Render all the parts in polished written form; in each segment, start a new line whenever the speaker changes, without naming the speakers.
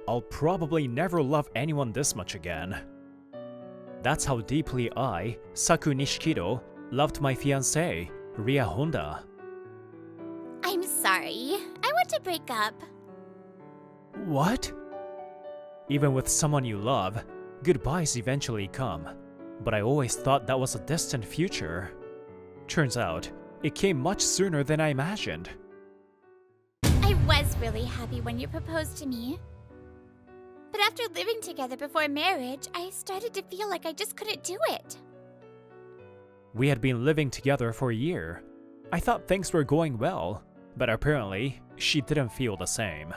I'll probably never love anyone this much again. That's how deeply I, Saku Nishikido, loved my fiancée, Ria Honda.
I'm sorry. I want to break up.
What? Even with someone you love, goodbyes eventually come. But I always thought that was a distant future. Turns out, it came much sooner than I imagined.
I was really happy when you proposed to me. But after living together before marriage, I started to feel like I just couldn't do it.
We had been living together for a year. I thought things were going well, but apparently, she didn't feel the same.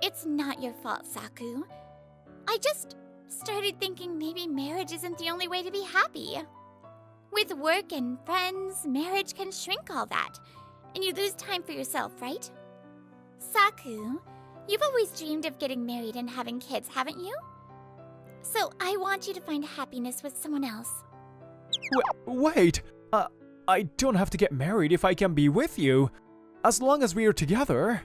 It's not your fault, Saku. I just started thinking maybe marriage isn't the only way to be happy. With work and friends, marriage can shrink all that, and you lose time for yourself, right? Saku, you've always dreamed of getting married and having kids, haven't you? So I want you to find happiness with someone else.
Wait! I don't have to get married if I can be with you, as long as we are together.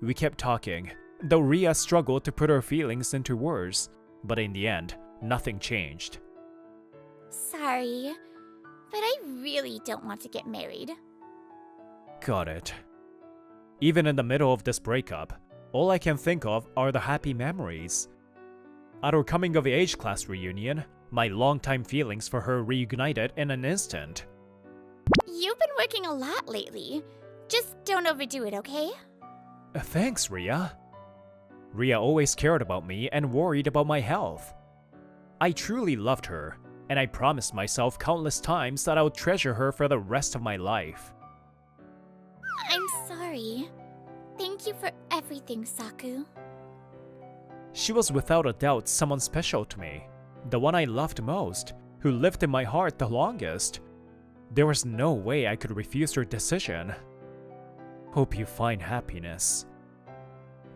We kept talking, though Ria struggled to put her feelings into words, but in the end, nothing changed.
Sorry, but I really don't want to get married.
Got it. Even in the middle of this breakup, all I can think of are the happy memories. At our coming-of-age class reunion, my longtime feelings for her reignited in an instant.
You've been working a lot lately. Just don't overdo it, okay?
Thanks, Ria. Ria always cared about me and worried about my health. I truly loved her, and I promised myself countless times that I would treasure her for the rest of my life.
I'm sorry. Thank you for everything, Saku.
She was without a doubt someone special to me, the one I loved most, who lived in my heart the longest. There was no way I could refuse her decision. Hope you find happiness.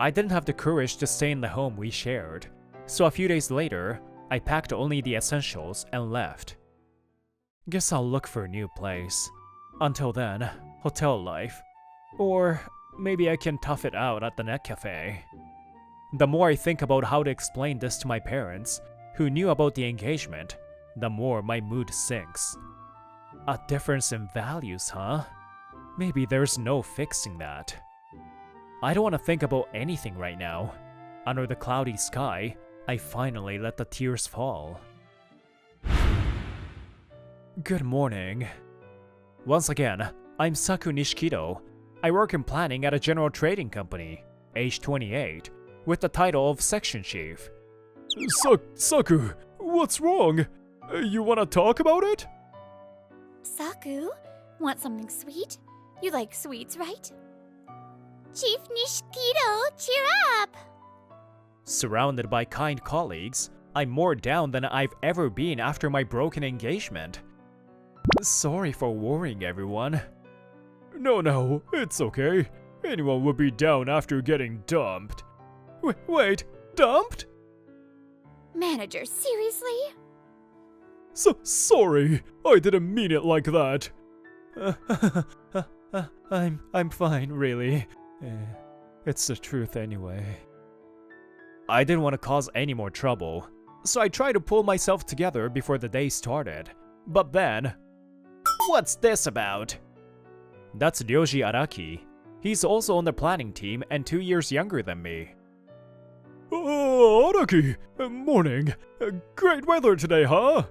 I didn't have the courage to stay in the home we shared, so a few days later, I packed only the essentials and left. Guess I'll look for a new place. Until then, hotel life. Or maybe I can tough it out at the net cafe. The more I think about how to explain this to my parents, who knew about the engagement, the more my mood sinks. A difference in values, huh? Maybe there's no fixing that. I don't want to think about anything right now. Under the cloudy sky, I finally let the tears fall. Good morning. Once again, I'm Saku Nishikido. I work in planning at a general trading company, age 28, with the title of section chief. Saku, what's wrong? You wanna talk about it?
Saku, want something sweet? You like sweets, right? Chief Nishikido, cheer up!
Surrounded by kind colleagues, I'm more down than I've ever been after my broken engagement. Sorry for worrying everyone. No, it's okay. Anyone would be down after getting dumped. Wait, dumped?
Manager, seriously?
Sorry, I didn't mean it like that. I'm fine, really. It's the truth anyway. I didn't want to cause any more trouble, so I tried to pull myself together before the day started. But then... What's this about? That's Ryoji Araki. He's also on the planning team and 2 years younger than me. Oh, Araki! Morning. Great weather today, huh?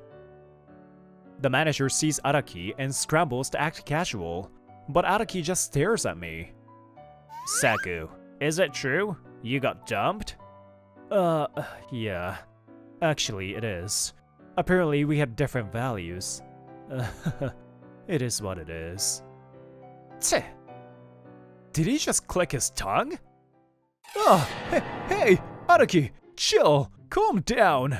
The manager sees Araki and scrambles to act casual, but Araki just stares at me. Saku, is it true? You got dumped? Yeah. Actually, it is. Apparently, we have different values. It is what it is. Tch! Did he just click his tongue? Oh, hey, Araki, chill, calm down.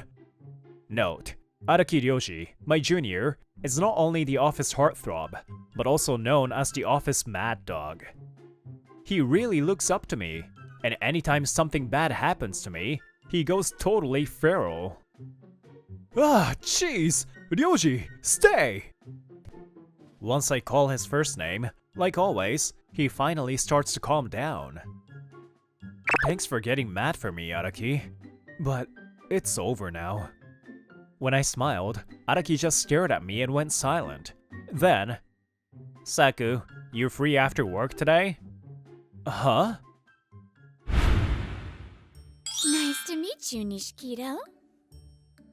Note, Araki Ryoji, my junior, is not only the office heartthrob, but also known as the office mad dog. He really looks up to me, and anytime something bad happens to me, he goes totally feral. Ah, jeez, Ryoji, stay! Once I call his first name, like always, he finally starts to calm down. Thanks for getting mad for me, Araki. But it's over now. When I smiled, Araki just stared at me and went silent. Then, Saku, you free after work today? Huh?
Nice to meet you, Nishikito.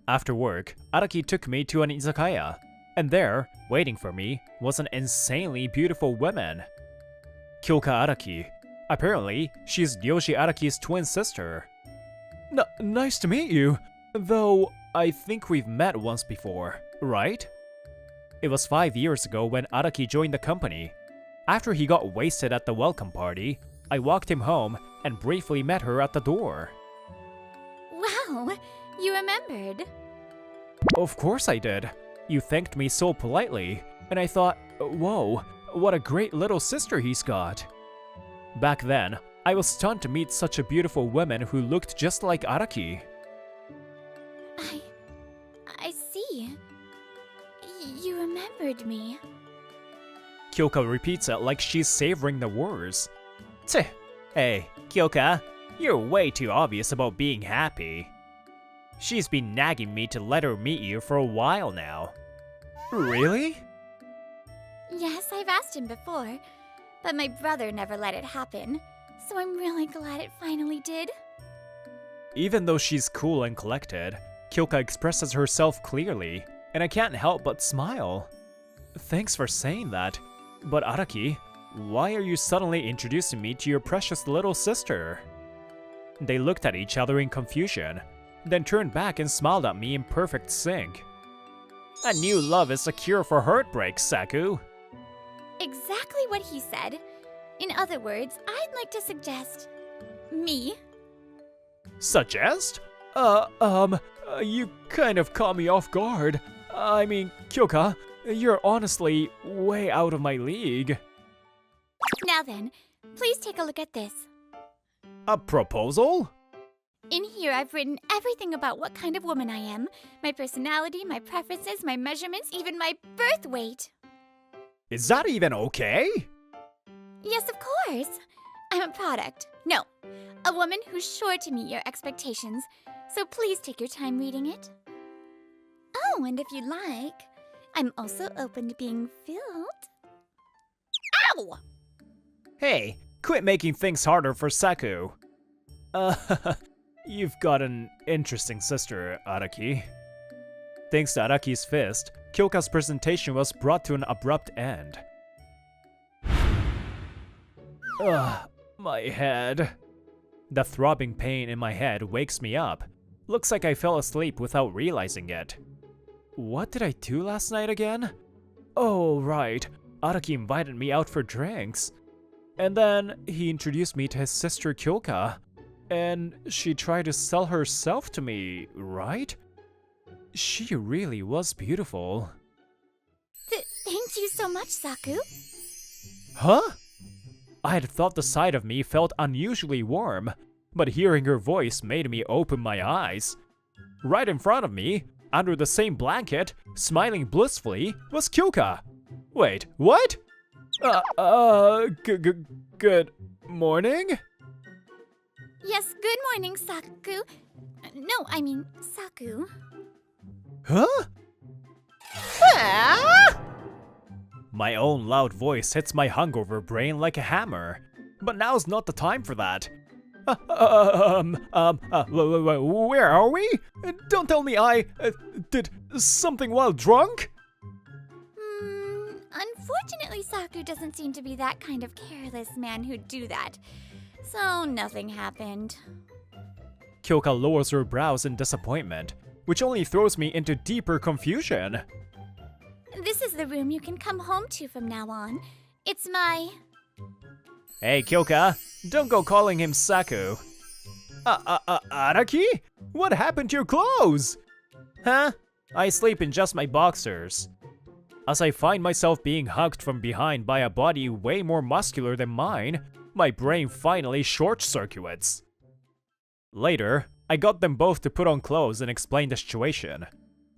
After work, Araki took me to an izakaya, and there, waiting for me, was an insanely beautiful woman. Kyoka Araki. Apparently, she's Ryoji Araki's twin sister. Nice to meet you, though I think we've met once before, right? It was 5 years ago when Araki joined the company. After he got wasted at the welcome party, I walked him home and briefly met her at the door.
Wow, you remembered.
Of course I did. You thanked me so politely, and I thought, whoa, what a great little sister he's got. Back then, I was stunned to meet such a beautiful woman who looked just like Araki.
I see. You remembered me.
Kyoka repeats it like she's savoring the words. Tch, hey, Kyoka, you're way too obvious about being happy. She's been nagging me to let her meet you for a while now. Really?
Yes, I've asked him before, but my brother never let it happen, so I'm really glad it finally did.
Even though she's cool and collected, Kyoka expresses herself clearly, and I can't help but smile. Thanks for saying that, but Araki, why are you suddenly introducing me to your precious little sister? They looked at each other in confusion, then turned back and smiled at me in perfect sync. A new love is a cure for heartbreak, Saku.
Exactly what he said. In other words, I'd like to suggest... me?
Suggest? You kind of caught me off guard. I mean, Kyoka, you're honestly way out of my league.
Now then, please take a look at this.
A proposal?
In here, I've written everything about what kind of woman I am, my personality, my preferences, my measurements, even my birth weight.
Is that even okay?
Yes, of course. I'm a product. No, a woman who's sure to meet your expectations, so please take your time reading it. Oh, and if you'd like, I'm also open to being filled. Ow!
Hey, quit making things harder for Saku. You've got an interesting sister, Araki. Thanks to Araki's fist, Kyoka's presentation was brought to an abrupt end. Ugh, my head. The throbbing pain in my head wakes me up. Looks like I fell asleep without realizing it. What did I do last night again? Oh, right. Araki invited me out for drinks. And then he introduced me to his sister Kyoka. And she tried to sell herself to me, right? She really was beautiful.
Thank you so much, Saku.
Huh? I had thought the side of me felt unusually warm, but hearing her voice made me open my eyes. Right in front of me, under the same blanket, smiling blissfully, was Kyoka. Wait, what? Good morning?
Yes, good morning, Saku. No, I mean, Saku.
Huh? Ah! My own loud voice hits my hungover brain like a hammer. But now's not the time for that. Where are we? Don't tell me I did something while drunk?
Unfortunately, Saku doesn't seem to be that kind of careless man who'd do that. So nothing happened.
Kyoka lowers her brows in disappointment, which only throws me into deeper confusion.
This is the room you can come home to from now on. It's my...
Hey, Kyoka, don't go calling him Saku. Araki? What happened to your clothes? Huh? I sleep in just my boxers. As I find myself being hugged from behind by a body way more muscular than mine, my brain finally short-circuits. Later, I got them both to put on clothes and explain the situation.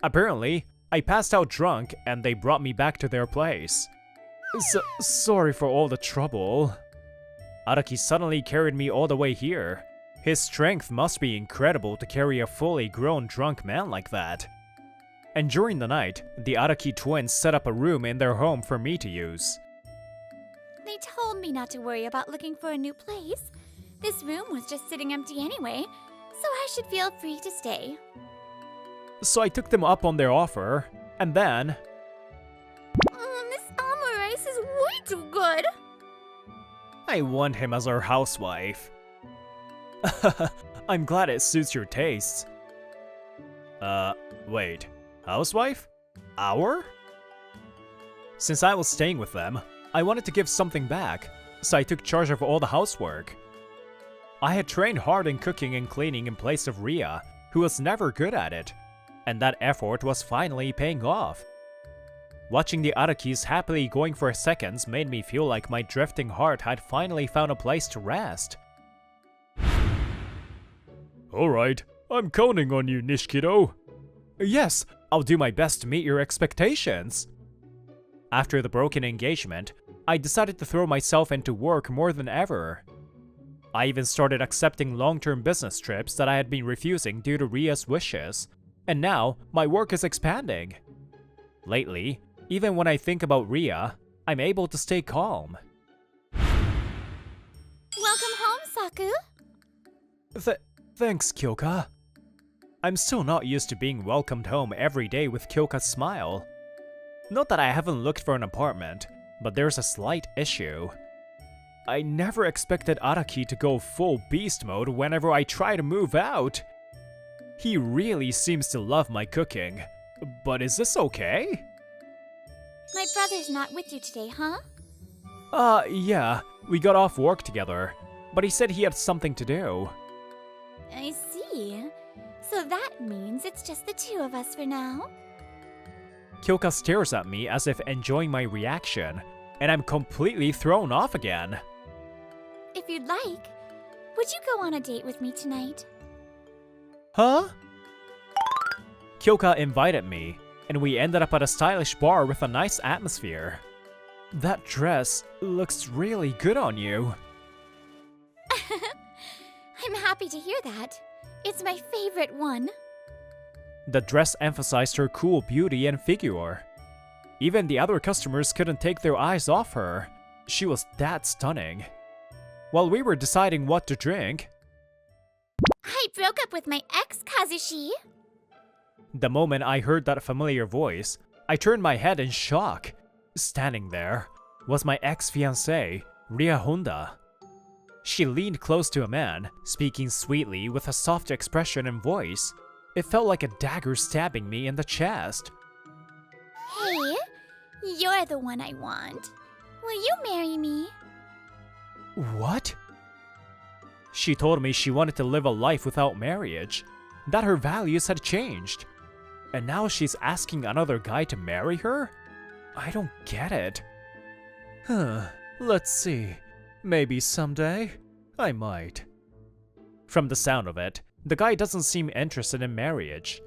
Apparently, I passed out drunk and they brought me back to their place. Sorry for all the trouble. Araki suddenly carried me all the way here. His strength must be incredible to carry a fully grown drunk man like that. And during the night, the Araki twins set up a room in their home for me to use.
They told me not to worry about looking for a new place. This room was just sitting empty anyway, so I should feel free to stay.
So I took them up on their offer, and then...
This almond rice is way too good!
I want him as our housewife. I'm glad it suits your tastes. Wait. Housewife? Our? Since I was staying with them, I wanted to give something back, so I took charge of all the housework. I had trained hard in cooking and cleaning in place of Ria, who was never good at it, and that effort was finally paying off. Watching the Arakis happily going for seconds made me feel like my drifting heart had finally found a place to rest. Alright, I'm counting on you, Nishikido. Yes, I'll do my best to meet your expectations. After the broken engagement, I decided to throw myself into work more than ever. I even started accepting long-term business trips that I had been refusing due to Ria's wishes, and now my work is expanding. Lately, even when I think about Ria, I'm able to stay calm.
Welcome home, Saku!
Thanks, Kyoka. I'm still not used to being welcomed home every day with Kyoka's smile. Not that I haven't looked for an apartment, but there's a slight issue. I never expected Araki to go full beast mode whenever I try to move out. He really seems to love my cooking, but is this okay?
My brother's not with you today, huh?
Yeah, we got off work together, but he said he had something to do.
I see. So that means it's just the two of us for now?
Kyoka stares at me as if enjoying my reaction, and I'm completely thrown off again.
If you'd like, would you go on a date with me tonight?
Huh? Kyoka invited me, and we ended up at a stylish bar with a nice atmosphere. That dress looks really good on you.
I'm happy to hear that. It's my favorite one.
The dress emphasized her cool beauty and figure. Even the other customers couldn't take their eyes off her. She was that stunning. While we were deciding what to drink,
I broke up with my ex, Kazushi.
the moment I heard that familiar voice, I turned my head in shock. Standing there was my ex-fiancée, Ria Honda. She leaned close to a man, speaking sweetly with a soft expression and voice. It felt like a dagger stabbing me in the chest.
Hey, you're the one I want. Will you marry me?
What? She told me she wanted to live a life without marriage, that her values had changed. And now she's asking another guy to marry her? I don't get it. Let's see. Maybe someday, I might. From the sound of it, the guy doesn't seem interested in marriage.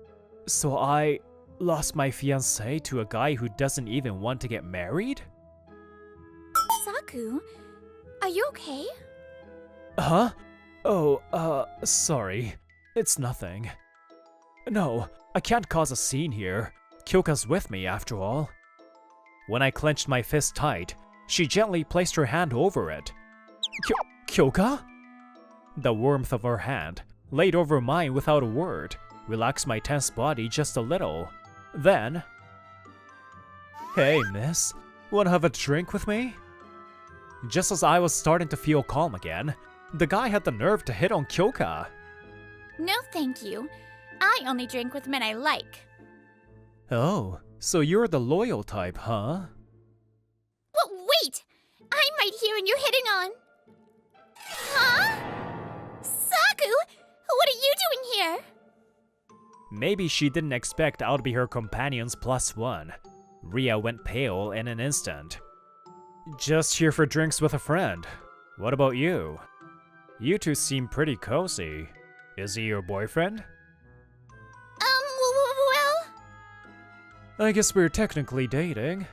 So I lost my fiancé to a guy who doesn't even want to get married?
Saku, are you okay?
Huh? Oh, sorry. It's nothing. No, I can't cause a scene here. Kyoka's with me after all. When I clenched my fist tight, she gently placed her hand over it. Kyoka? The warmth of her hand, laid over mine without a word, relaxed my tense body just a little. Then... Hey, miss. Wanna have a drink with me? Just as I was starting to feel calm again, the guy had the nerve to hit on Kyoka.
No, thank you. I only drink with men I like.
Oh, so you're the loyal type, huh?
Well, wait! I'm right here and you're hitting on... Huh? Saku! What are you doing here?
Maybe she didn't expect I'd be her companion's +1. Ria went pale in an instant. Just here for drinks with a friend. What about you? You two seem pretty cozy. Is he your boyfriend?
Well...
I guess we're technically dating.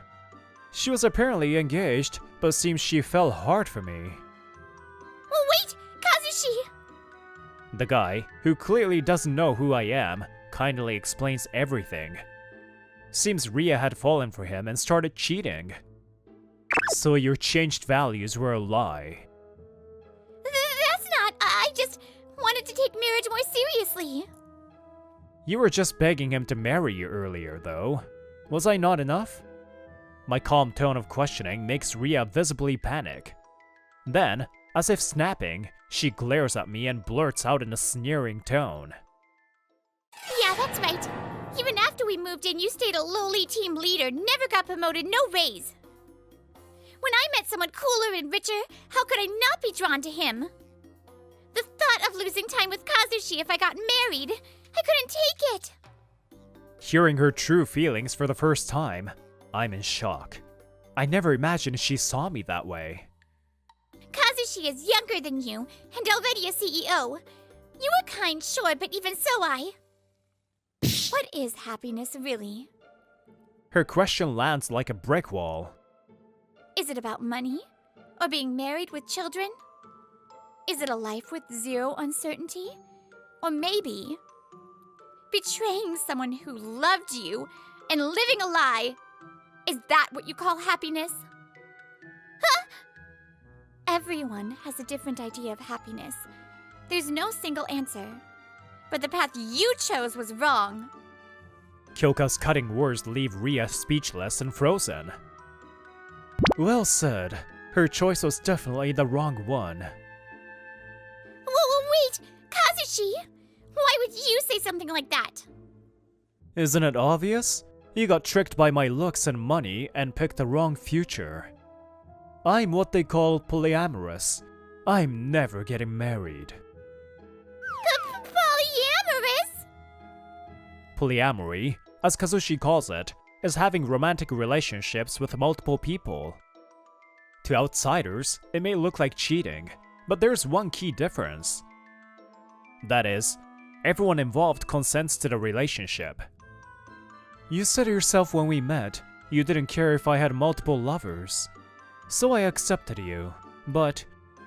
She was apparently engaged, but seems she fell hard for me.
Well, wait! Kazushi!
The guy, who clearly doesn't know who I am, kindly explains everything. Seems Ria had fallen for him and started cheating. So your changed values were a lie.
That's not. I just wanted to take marriage more seriously.
You were just begging him to marry you earlier, though. Was I not enough? My calm tone of questioning makes Ria visibly panic. Then, as if snapping, she glares at me and blurts out in a sneering tone.
Yeah, that's right. Even after we moved in, you stayed a lowly team leader, never got promoted, no raise. When I met someone cooler and richer, how could I not be drawn to him? The thought of losing time with Kazushi if I got married, I couldn't take it.
Hearing her true feelings for the first time, I'm in shock. I never imagined she saw me that way.
Kazushi is younger than you, and already a CEO. You were kind, sure, but even so What is happiness, really?
Her question lands like a brick wall.
Is it about money? Or being married with children? Is it a life with zero uncertainty? Or maybe betraying someone who loved you and living a lie? Is that what you call happiness? Huh? Everyone has a different idea of happiness. There's no single answer. But the path you chose was wrong.
Kyoka's cutting words leave Ria speechless and frozen. Well said. Her choice was definitely the wrong one.
Wait! Kazushi! Why would you say something like that?
Isn't it obvious? You got tricked by my looks and money and picked the wrong future. I'm what they call polyamorous. I'm never getting married.
Polyamorous?
Polyamory, as Kazushi calls it, is having romantic relationships with multiple people. To outsiders, it may look like cheating, but there's one key difference. That is, everyone involved consents to the relationship. You said yourself when we met, you didn't care if I had multiple lovers. So I accepted you, but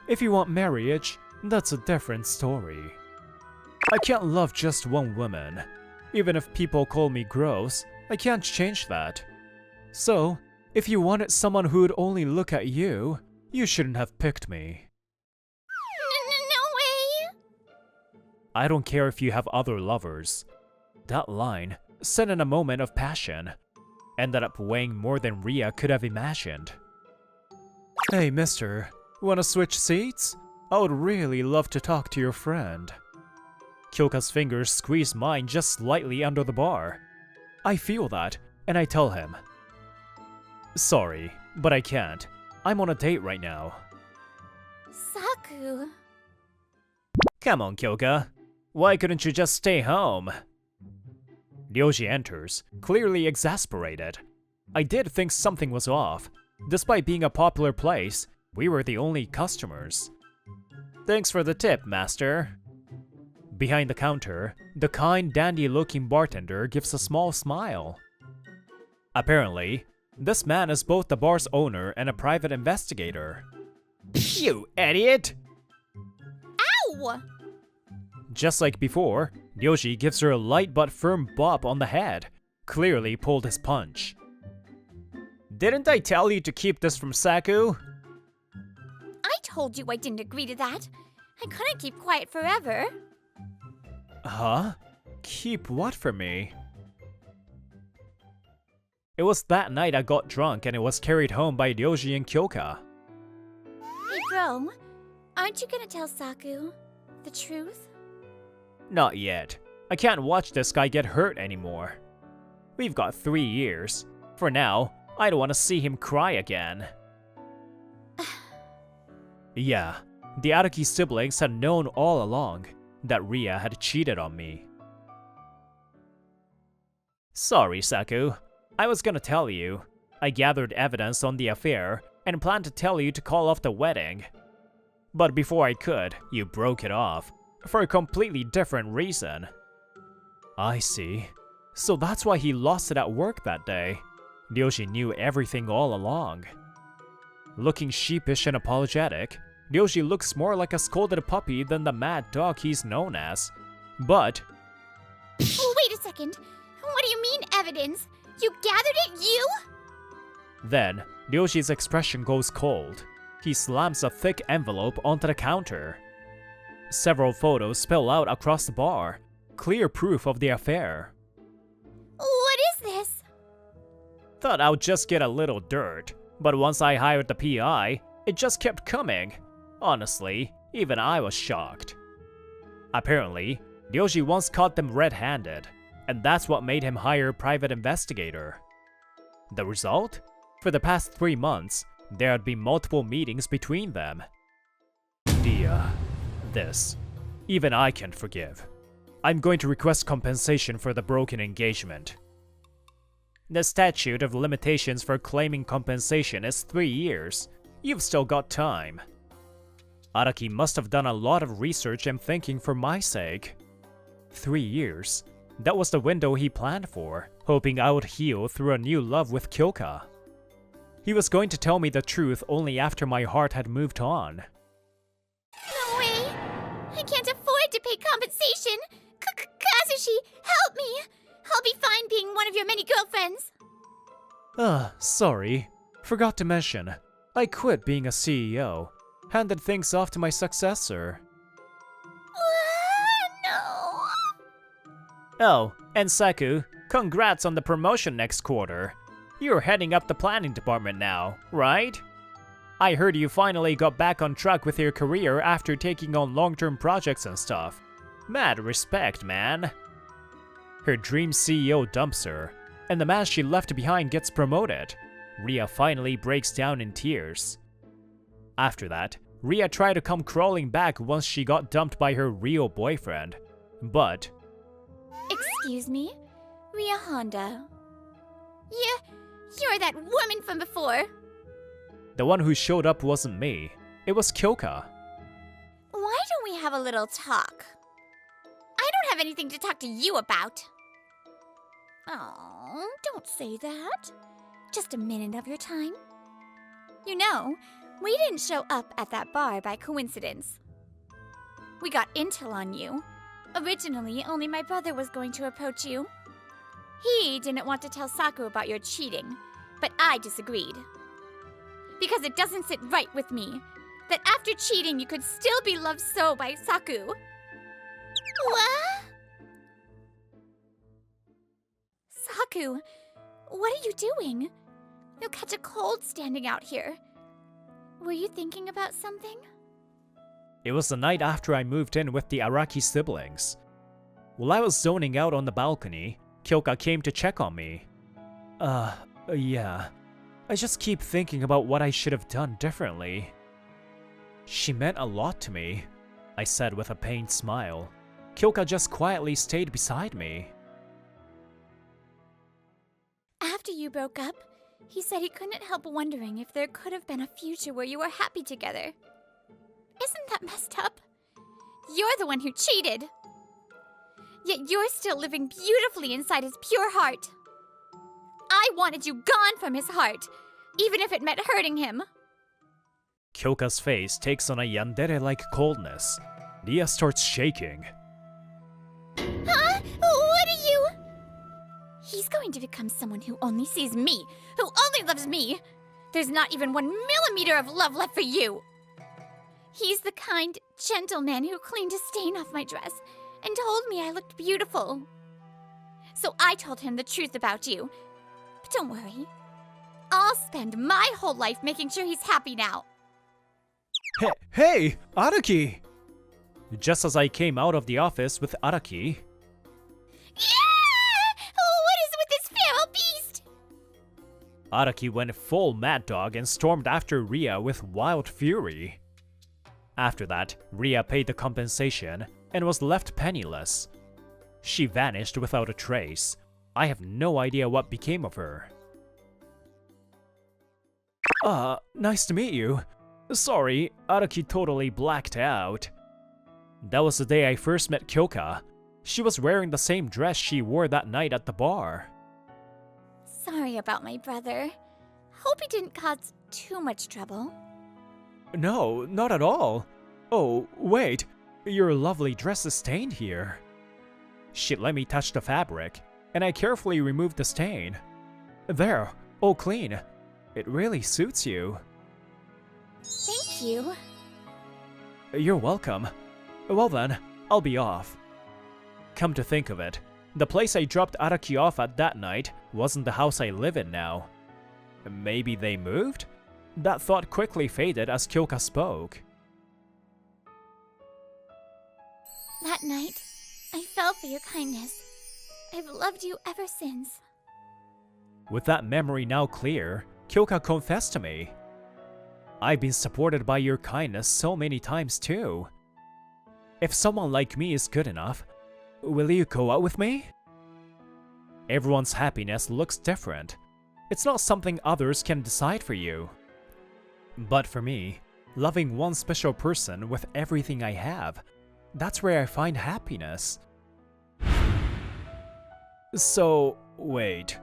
if you want marriage, that's a different story. I can't love just one woman. Even if people call me gross, I can't change that. So, if you wanted someone who would only look at you, you shouldn't have picked me.
No way!
I don't care if you have other lovers. That line, said in a moment of passion, ended up weighing more than Ria could have imagined. Hey mister, wanna switch seats? I would really love to talk to your friend. Kyoka's fingers squeeze mine just slightly under the bar. I feel that, and I tell him. Sorry, but I can't. I'm on a date right now.
Saku...
Come on, Kyoka. Why couldn't you just stay home? Ryoji enters, clearly exasperated. I did think something was off. Despite being a popular place, we were the only customers. Thanks for the tip, master. Behind the counter, the kind, dandy-looking bartender gives a small smile. Apparently, this man is both the bar's owner and a private investigator. You idiot!
Ow!
Just like before, Ryoji gives her a light but firm bop on the head, clearly pulled his punch. Didn't I tell you to keep this from Saku?
I told you I didn't agree to that. I couldn't keep quiet forever.
Huh? Keep what from me? It was that night I got drunk and it was carried home by Ryoji and Kyoka.
Hey bro, aren't you gonna tell Saku the truth?
Not yet. I can't watch this guy get hurt anymore. We've got 3 years. For now, I don't want to see him cry again. Yeah, the Araki siblings had known all along that Ria had cheated on me. Sorry, Saku. I was gonna tell you. I gathered evidence on the affair and planned to tell you to call off the wedding. But before I could, you broke it off. For a completely different reason. I see. So that's why he lost it at work that day. Ryoji knew everything all along. Looking sheepish and apologetic, Ryoji looks more like a scolded puppy than the mad dog he's known as. But
Wait a second. What do you mean, evidence? You gathered it, you?
then, Ryoji's expression goes cold. He slams a thick envelope onto the counter. Several photos spill out across the bar, clear proof of the affair.
What is this?
Thought I would just get a little dirt, but once I hired the PI, it just kept coming. Honestly, even I was shocked. Apparently, Ryoji once caught them red-handed, and that's what made him hire a private investigator. The result? For the past 3 months, there had been multiple meetings between them. This. Even I can't forgive. I'm going to request compensation for the broken engagement. The statute of limitations for claiming compensation is 3 years. You've still got time. Araki must have done a lot of research and thinking for my sake. 3 years. That was the window he planned for, hoping I would heal through a new love with Kyoka. He was going to tell me the truth only after my heart had moved on.
No way! I can't afford to pay compensation! Kazushi, help me! I'll be fine being one of your many girlfriends!
Sorry. Forgot to mention, I quit being a CEO. Handed things off to my successor.
No!
Oh, and Saku, congrats on the promotion next quarter. You're heading up the planning department now, right? I heard you finally got back on track with your career after taking on long-term projects and stuff. Mad respect, man. Her dream CEO dumps her, and the man she left behind gets promoted. Ria finally breaks down in tears. After that, Ria tried to come crawling back once she got dumped by her real boyfriend. But
Excuse me? Ria Honda. You're that woman from before.
the one who showed up wasn't me. It was Kyoka.
Why don't we have a little talk? I don't have anything to talk to you about. Oh, don't say that. Just a minute of your time. You know, we didn't show up at that bar by coincidence. We got intel on you. Originally, only my brother was going to approach you. He didn't want to tell Saku about your cheating, but I disagreed. Because it doesn't sit right with me that after cheating you could still be loved so by Saku. What? Saku, what are you doing? You'll catch a cold standing out here. Were you thinking about something?
It was the night after I moved in with the Araki siblings. While I was zoning out on the balcony, Kyoka came to check on me. Yeah. I just keep thinking about what I should have done differently. She meant a lot to me, I said with a pained smile. Kyoka just quietly stayed beside me.
After you broke up, he said he couldn't help wondering if there could have been a future where you were happy together. Isn't that messed up? You're the one who cheated. Yet you're still living beautifully inside his pure heart. I wanted you gone from his heart, even if it meant hurting him.
Kyoka's face takes on a yandere-like coldness. Ria starts shaking.
Huh? What are you? He's going to become someone who only sees me, who only loves me. There's not even 1 millimeter of love left for you. He's the kind, gentle man who cleaned a stain off my dress and told me I looked beautiful. So I told him the truth about you. But don't worry. I'll spend my whole life making sure he's happy now.
Hey, Araki! Just as I came out of the office with Araki,
Yeah! What is with this feral beast?
Araki went full mad dog and stormed after Ria with wild fury. After that, Ria paid the compensation and was left penniless. She vanished without a trace. I have no idea what became of her. Nice to meet you. Sorry, Araki totally blacked out. That was the day I first met Kyoka. She was wearing the same dress she wore that night at the bar.
Sorry about my brother. Hope he didn't cause too much trouble.
No, not at all. Oh, wait. Your lovely dress is stained here. She let me touch the fabric, and I carefully removed the stain. There, all clean. It really suits you.
Thank you.
You're welcome. Well then, I'll be off. Come to think of it, the place I dropped Araki off at that night wasn't the house I live in now. Maybe they moved? That thought quickly faded as Kyoka spoke.
That night, I fell for your kindness. I've loved you ever since.
With that memory now clear, Kyoka confessed to me. I've been supported by your kindness so many times too. If someone like me is good enough, will you go out with me? Everyone's happiness looks different. It's not something others can decide for you. But for me, loving one special person with everything I have, that's where I find happiness. So, wait,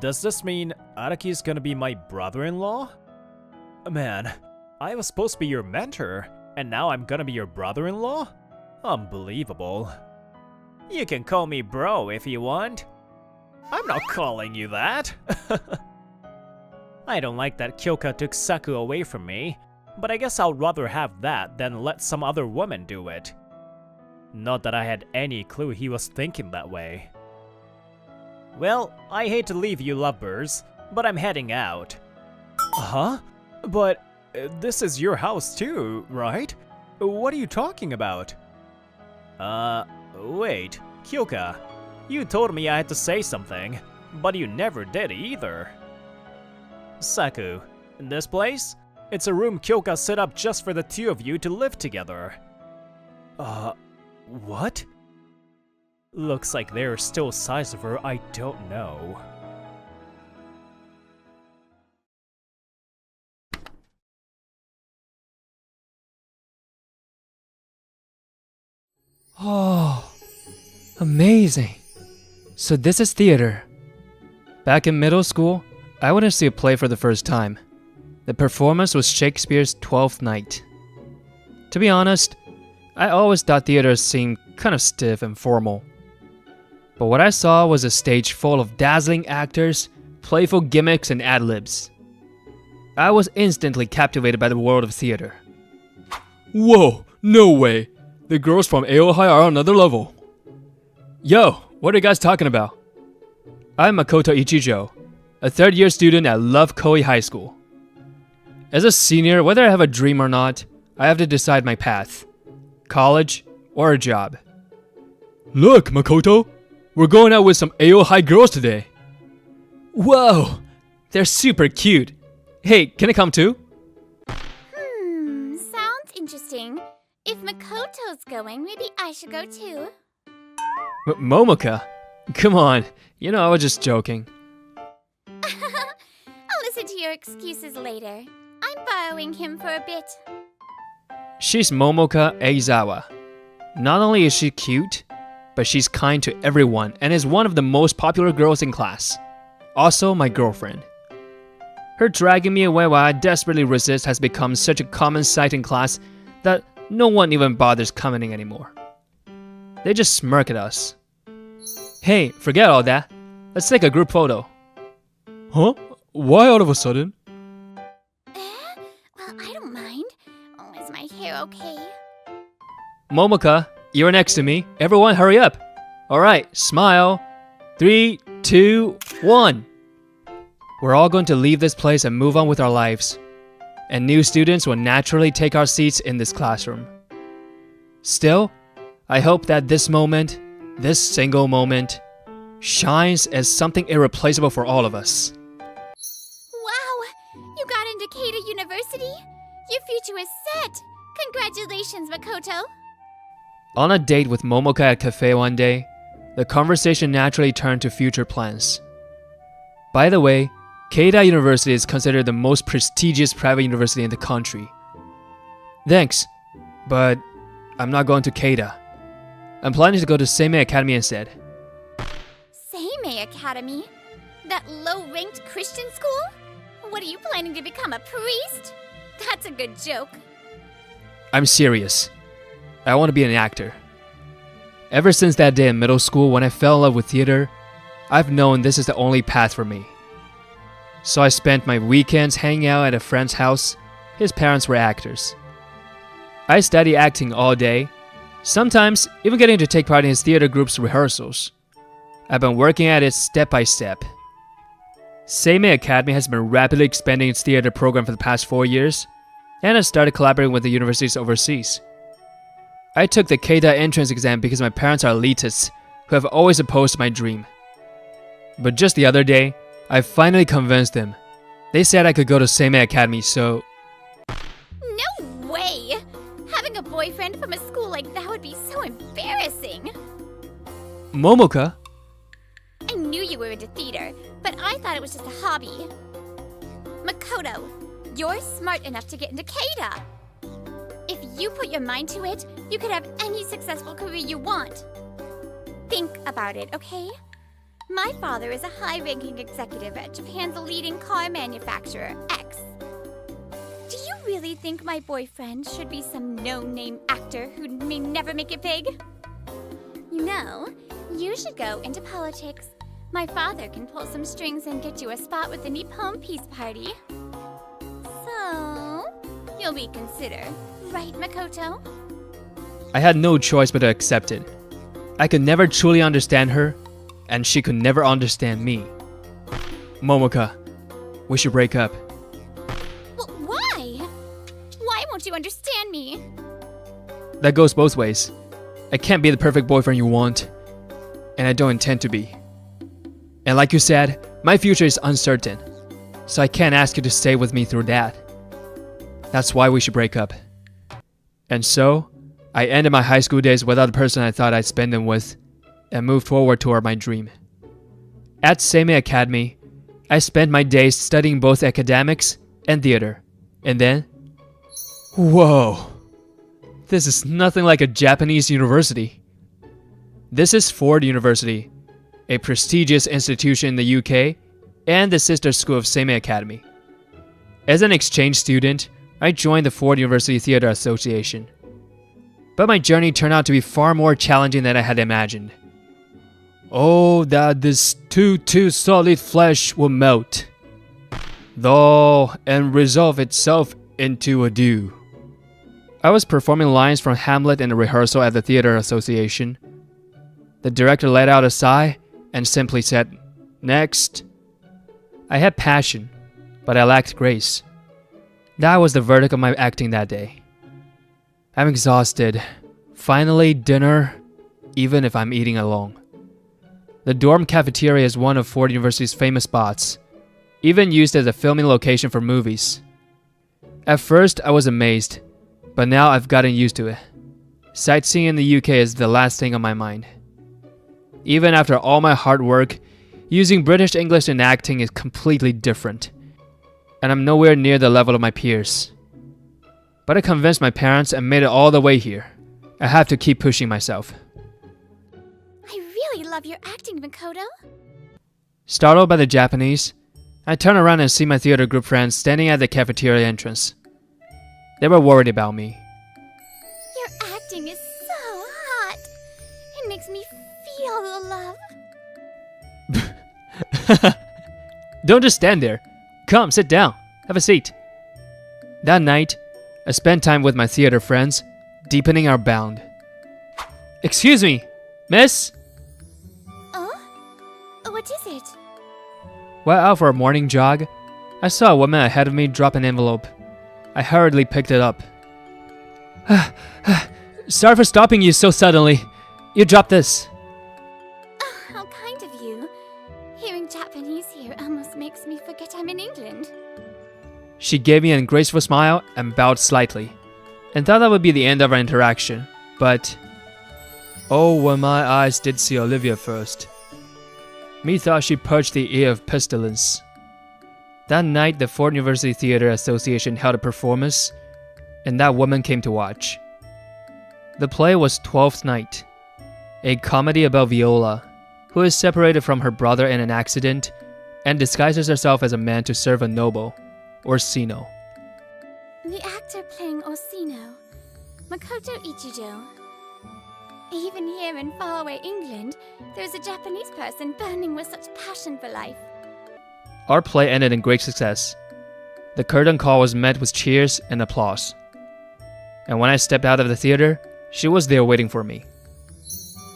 does this mean Araki's gonna be my brother-in-law? Man, I was supposed to be your mentor, and now I'm gonna be your brother-in-law? Unbelievable. You can call me bro if you want. I'm not calling you that. I don't like that Kyoka took Saku away from me, but I guess I'd rather have that than let some other woman do it. Not that I had any clue he was thinking that way. Well, I hate to leave you lovebirds, but I'm heading out. Huh? But this is your house too, right? What are you talking about? Wait, Kyoka, you told me I had to say something, but you never did either. Saku, this place? It's a room Kyoka set up just for the two of you to live together. What? Looks like there are still sides of her I don't know.
Oh, amazing. So this is theater. Back in middle school, I went to see a play for the first time. The performance was Shakespeare's Twelfth Night. To be honest, I always thought theater seemed kind of stiff and formal. But what I saw was a stage full of dazzling actors, playful gimmicks, and ad-libs. I was instantly captivated by the world of theater. Whoa, no way! The girls from AO High are on another level. Yo, what are you guys talking about? I'm Makoto Ichijo, a third-year student at Love Koi High School. As a senior, whether I have a dream or not, I have to decide my path. College or a job. Look, Makoto! We're going out with some AO High girls today. Whoa! They're super cute. Hey, can I come too?
Sounds interesting. If Makoto's going, maybe I should go too.
Momoka? Come on, you know I was just joking.
I'll listen to your excuses later. I'm borrowing him for a bit.
She's Momoka Eizawa. Not only is she cute, but she's kind to everyone and is one of the most popular girls in class. Also my girlfriend. Her dragging me away while I desperately resist has become such a common sight in class that no one even bothers commenting anymore. They just smirk at us. Hey, forget all that. Let's take a group photo. Huh? Why all of a sudden?
Well, I don't mind. Oh, is my hair okay?
Momoka, you're next to me. Everyone hurry up. Alright, smile. 3, 2, 1. We're all going to leave this place and move on with our lives. And new students will naturally take our seats in this classroom. Still, I hope that this moment, this single moment, shines as something irreplaceable for all of us.
Wow! You got into Keita University? Your future is set! Congratulations, Makoto!
On a date with Momoka at a cafe one day, the conversation naturally turned to future plans. By the way, Keita University is considered the most prestigious private university in the country. Thanks, but I'm not going to Keita. I'm planning to go to Seimei Academy instead.
Seimei Academy? That low-ranked Christian school? What are you planning to become, a priest? That's a good joke.
I'm serious. I want to be an actor. Ever since that day in middle school when I fell in love with theater, I've known this is the only path for me. So I spent my weekends hanging out at a friend's house. His parents were actors. I studied acting all day, sometimes even getting to take part in his theater group's rehearsals. I've been working at it step by step. Seimei Academy has been rapidly expanding its theater program for the past 4 years, and has started collaborating with the universities overseas. I took the Keida entrance exam because my parents are elitists who have always opposed my dream. But just the other day, I finally convinced them. They said I could go to Seimei Academy, so...
No way! Having a boyfriend from a school like that would be so embarrassing.
Momoka?
I knew you were into theater, but I thought it was just a hobby. Makoto, you're smart enough to get into Keida. If you put your mind to it, you could have any successful career you want. Think about it, okay? My father is a high-ranking executive at Japan's leading car manufacturer, X. Do you really think my boyfriend should be some no-name actor who may never make it big? You know, you should go into politics. My father can pull some strings and get you a spot with the Nippon Peace Party. So, you'll be considered, right, Makoto?
I had no choice but to accept it. I could never truly understand her, and she could never understand me. Momoka, we should break up.
Well, why? Why won't you understand me?
That goes both ways. I can't be the perfect boyfriend you want, and I don't intend to be. And like you said, my future is uncertain, so I can't ask you to stay with me through that. That's why we should break up. And so, I ended my high school days without the person I thought I'd spend them with, and moved forward toward my dream. At Seimei Academy, I spent my days studying both academics and theater. And then... Whoa! This is nothing like a Japanese university. This is Ford University, a prestigious institution in the UK and the sister school of Seimei Academy. As an exchange student, I joined the Ford University Theater Association. But my journey turned out to be far more challenging than I had imagined. Oh, that this too solid flesh will melt, though, and resolve itself into a dew. I was performing lines from Hamlet in a rehearsal at the Theater Association. The director let out a sigh and simply said, "Next." I had passion, but I lacked grace. That was the verdict of my acting that day. I'm exhausted. Finally, dinner, even if I'm eating alone. The dorm cafeteria is one of Ford University's famous spots, even used as a filming location for movies. At first, I was amazed, but now I've gotten used to it. Sightseeing in the UK is the last thing on my mind. Even after all my hard work, using British English in acting is completely different, and I'm nowhere near the level of my peers. But I convinced my parents and made it all the way here. I have to keep pushing myself.
I really love your acting, Makoto.
Startled by the Japanese, I turn around and see my theater group friends standing at the cafeteria entrance. They were worried about me.
Your acting is so hot. It makes me feel the love.
Don't just stand there. Come, sit down. Have a seat. That night, I spent time with my theater friends, deepening our bond. Excuse me, miss?
What is it?
While out for a morning jog, I saw a woman ahead of me drop an envelope. I hurriedly picked it up. Sorry for stopping you so suddenly. You dropped this.
Oh, how kind of you. Hearing Japanese here almost makes me forget I'm in England.
She gave me a graceful smile and bowed slightly, and thought that would be the end of our interaction, but... Oh, when my eyes did see Olivia first. Methought she purged the ear of pestilence. That night, the Ford University Theater Association held a performance, and that woman came to watch. The play was Twelfth Night, a comedy about Viola, who is separated from her brother in an accident and disguises herself as a man to serve a noble, Orsino.
The actor playing Orsino. Makoto Ichijo. Even here in faraway England, there's a Japanese person burning with such passion for life.
Our play ended in great success. The curtain call was met with cheers and applause. And when I stepped out of the theater, she was there waiting for me.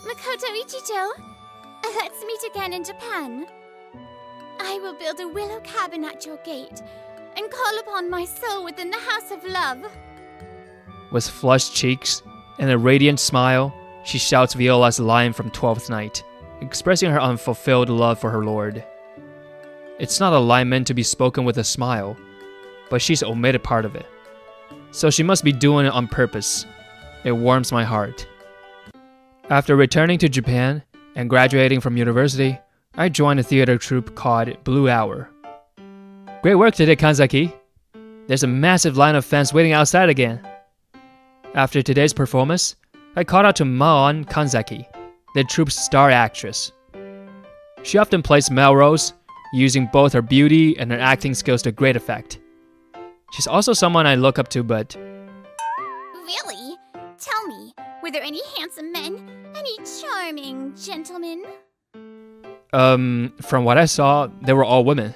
Makoto Ichijo, let's meet again in Japan. I will build a willow cabin at your gate and call upon my soul within the house of love.
With flushed cheeks and a radiant smile, she shouts Viola's line from Twelfth Night, expressing her unfulfilled love for her lord. It's not a line meant to be spoken with a smile, but she's omitted part of it. So she must be doing it on purpose. It warms my heart. After returning to Japan and graduating from university, I joined a theater troupe called Blue Hour. Great work today, Kanzaki. There's a massive line of fans waiting outside again. After today's performance, I called out to Maon Kanzaki, the troupe's star actress. She often plays Melrose, using both her beauty and her acting skills to great effect. She's also someone I look up to, but...
Really? Tell me, were there any handsome men? Any charming gentlemen?
From what I saw, they were all women.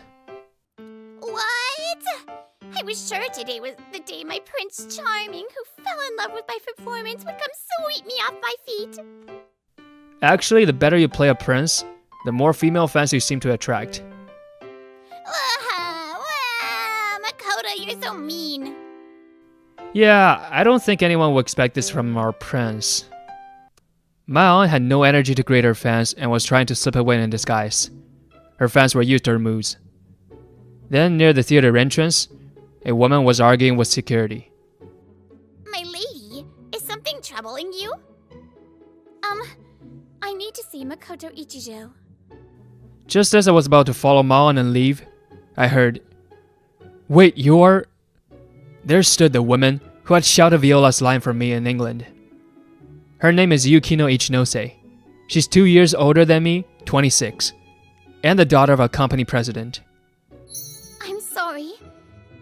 What? I was sure today was the day my Prince Charming, who fell in love with my performance, would come sweep me off my feet.
Actually, the better you play a prince, the more female fans you seem to attract.
Makoto, you're so mean.
Yeah, I don't think anyone would expect this from our prince. Maon had no energy to greet her fans and was trying to slip away in disguise. Her fans were used to her moves. Then, near the theater entrance, a woman was arguing with security.
My lady, is something troubling you? I need to see Makoto Ichijo.
Just as I was about to follow Maon and leave, I heard, "Wait, you're..." There stood the woman who had shouted Viola's line for me in England. Her name is Yukino Ichinose. She's 2 years older than me, 26, and the daughter of a company president.
I'm sorry.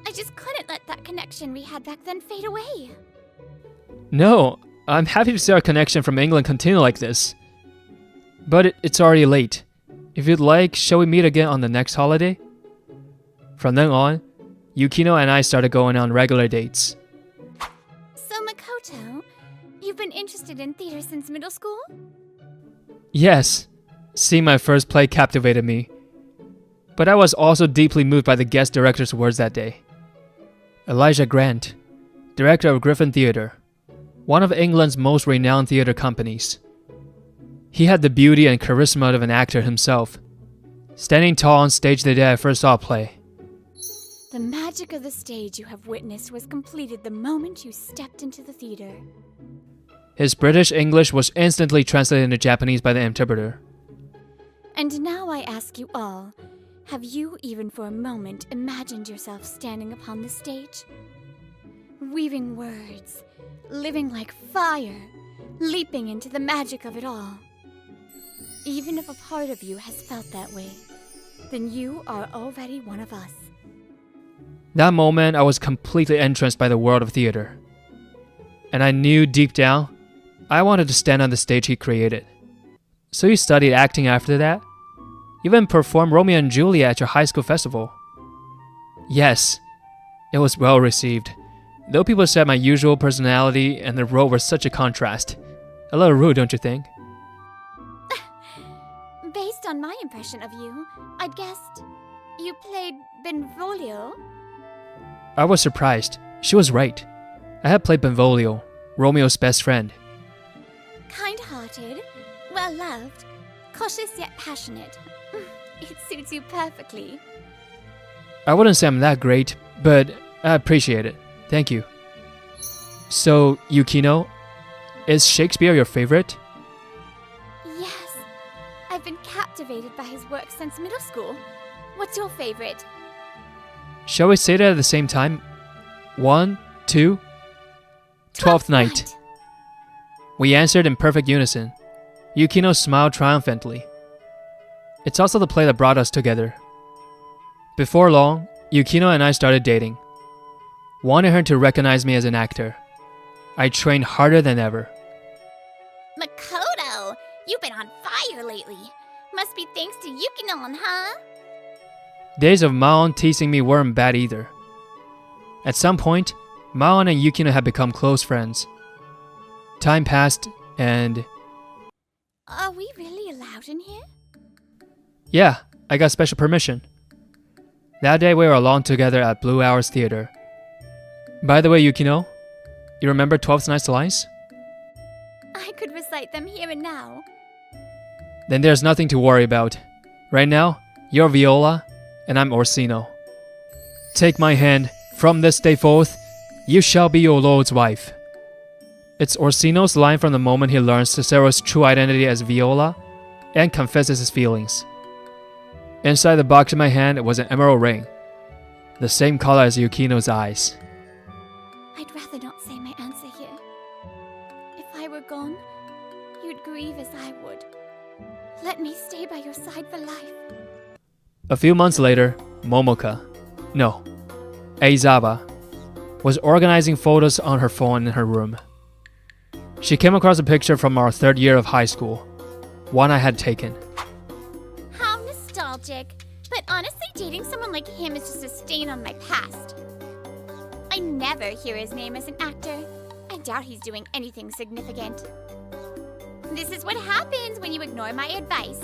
I just couldn't let that connection we had back then fade away.
No, I'm happy to see our connection from England continue like this. But it's already late. If you'd like, shall we meet again on the next holiday? From then on, Yukino and I started going on regular dates.
So Makoto, you've been interested in theater since middle school?
Yes, seeing my first play captivated me. But I was also deeply moved by the guest director's words that day. Elijah Grant, director of Griffin Theatre, one of England's most renowned theatre companies. He had the beauty and charisma of an actor himself, standing tall on stage the day I first saw a play.
The magic of the stage you have witnessed was completed the moment you stepped into the theater.
His British English was instantly translated into Japanese by the interpreter.
And now I ask you all, have you even for a moment imagined yourself standing upon the stage? Weaving words, living like fire, leaping into the magic of it all. Even if a part of you has felt that way, then you are already one of us.
That moment, I was completely entranced by the world of theater. And I knew deep down, I wanted to stand on the stage he created. So you studied acting after that? Even performed Romeo and Juliet at your high school festival? Yes, it was well received. Though people said my usual personality and the role were such a contrast. A little rude, don't you think?
Based on my impression of you, I'd guessed you played Benvolio.
I was surprised. She was right. I had played Benvolio, Romeo's best friend.
Kind-hearted, well-loved, cautious yet passionate. It suits you perfectly.
I wouldn't say I'm that great, but I appreciate it. Thank you. So, Yukino, is Shakespeare your favorite?
Yes. I've been captivated by his work since middle school. What's your favorite?
Shall we say that at the same time? 1, 2... Twelfth Night. We answered in perfect unison. Yukino smiled triumphantly. It's also the play that brought us together. Before long, Yukino and I started dating. Wanted her to recognize me as an actor. I trained harder than ever.
Makoto, you've been on fire lately. Must be thanks to Yukinon, huh?
Days of Maon teasing me weren't bad either. At some point, Maon and Yukino had become close friends. Time passed, and
Are we really allowed in here?
yeah, I got special permission. That day we were alone together at Blue Hours Theater. By the way, Yukino, you remember 12th Night's lines?
I could recite them here and now.
Then there's nothing to worry about. Right now, you're Viola, and I'm Orsino. Take my hand, from this day forth, you shall be your lord's wife. It's Orsino's line from the moment he learns Cicero's true identity as Viola and confesses his feelings. Inside the box in my hand was an emerald ring, the same color as Yukino's eyes.
I'd rather not say my answer here. If I were gone, you'd grieve as I would. Let me stay by your side for life.
A few months later, Aizawa, was organizing photos on her phone in her room. She came across a picture from our 3rd year of high school, one I had taken.
How nostalgic. But honestly, dating someone like him is just a stain on my past. I never hear his name as an actor. I doubt he's doing anything significant. This is what happens when you ignore my advice.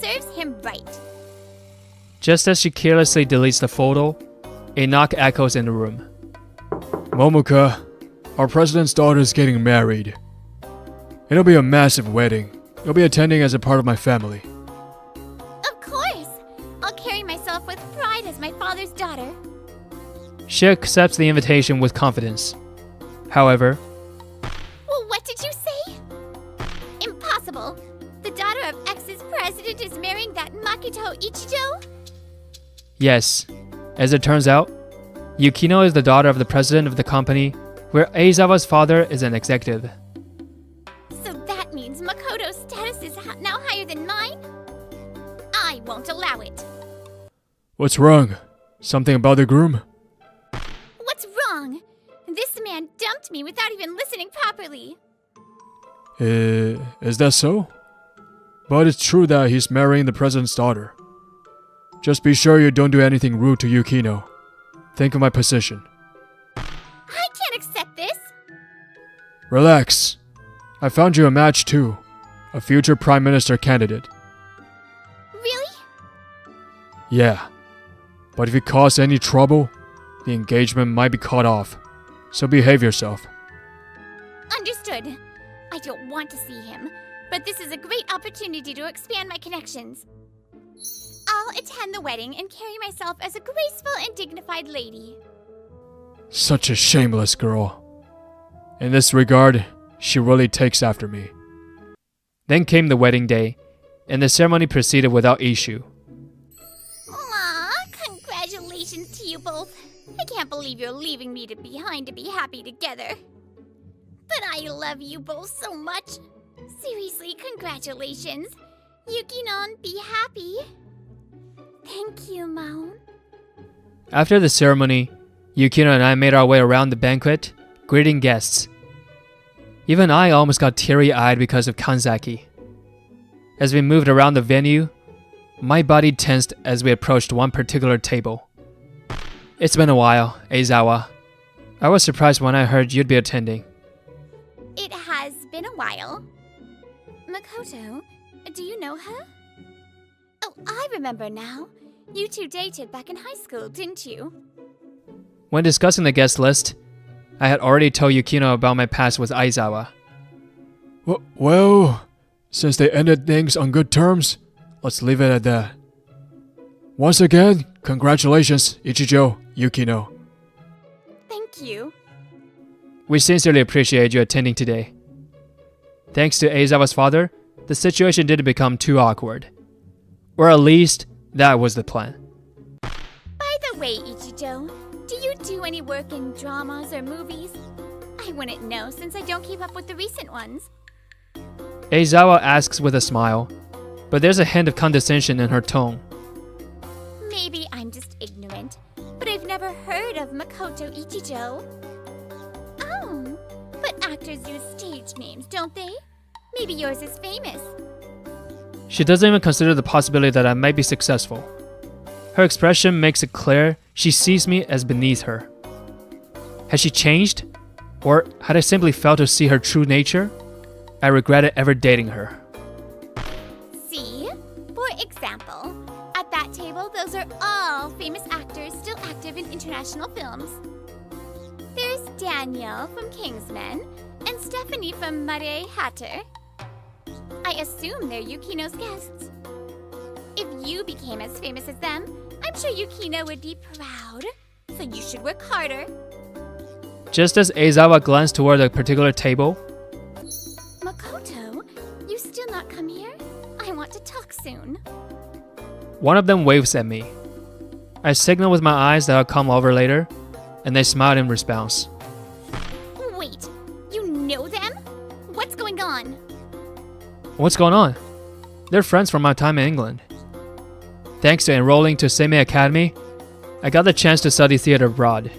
Serves him right.
Just as she carelessly deletes the photo, a knock echoes in the room.
Momoka, our president's daughter is getting married. It'll be a massive wedding. You'll be attending as a part of my family.
Of course! I'll carry myself with pride as my father's daughter.
She accepts the invitation with confidence. However,
Well, what did you say? Impossible! The daughter of X's president is marrying that Makoto Ichijo?
yes, as it turns out, Yukino is the daughter of the president of the company, where Aizawa's father is an executive.
So that means Makoto's status is now higher than mine? I won't allow it.
What's wrong? Something about the groom?
What's wrong? This man dumped me without even listening properly.
Is that so? But it's true that he's marrying the president's daughter. Just be sure you don't do anything rude to Yukino. Think of my position.
I can't accept this.
Relax. I found you a match too. A future prime minister candidate.
Really?
Yeah. But if you cause any trouble, the engagement might be cut off. So behave yourself.
Understood. I don't want to see him, but this is a great opportunity to expand my connections. I'll attend the wedding and carry myself as a graceful and dignified lady.
Such a shameless girl. In this regard, she really takes after me.
Then came the wedding day, and the ceremony proceeded without issue.
Aw, congratulations to you both. I can't believe you're leaving me behind to be happy together. But I love you both so much. Seriously, congratulations. Yukinon, be happy. Thank you, Maon.
After the ceremony, Yukino and I made our way around the banquet, greeting guests. Even I almost got teary-eyed because of Kanzaki. As we moved around the venue, my body tensed as we approached one particular table. It's been a while, Aizawa. I was surprised when I heard you'd be attending.
It has been a while. Makoto, do you know her? Oh, I remember now. You two dated back in high school, didn't you?
When discussing the guest list, I had already told Yukino about my past with Aizawa.
Well, since they ended things on good terms, let's leave it at that. Once again, congratulations, Ichijo, Yukino.
Thank you.
We sincerely appreciate you attending today. Thanks to Aizawa's father, the situation didn't become too awkward. Or at least, that was the plan.
By the way, Ichijo, do you do any work in dramas or movies? I wouldn't know since I don't keep up with the recent ones.
Aizawa asks with a smile, but there's a hint of condescension in her tone.
Maybe I'm just ignorant, but I've never heard of Makoto Ichijo. Oh, but actors use stage names, don't they? Maybe yours is famous.
She doesn't even consider the possibility that I might be successful. Her expression makes it clear she sees me as beneath her. Has she changed? Or had I simply failed to see her true nature? I regretted ever dating her.
See? For example, at that table, those are all famous actors still active in international films. There's Daniel from Kingsman and Stephanie from Mare Hatter. I assume they're Yukino's guests. If you became as famous as them, I'm sure Yukino would be proud. So you should work harder.
Just as Eizawa glanced toward a particular table,
Makoto, you still not come here? I want to talk soon.
one of them waves at me. I signal with my eyes that I'll come over later, and they smiled in response.
Wait, you know them? What's going on?
What's going on? They're friends from my time in England. Thanks to enrolling to Seimei Academy, I got the chance to study theater abroad.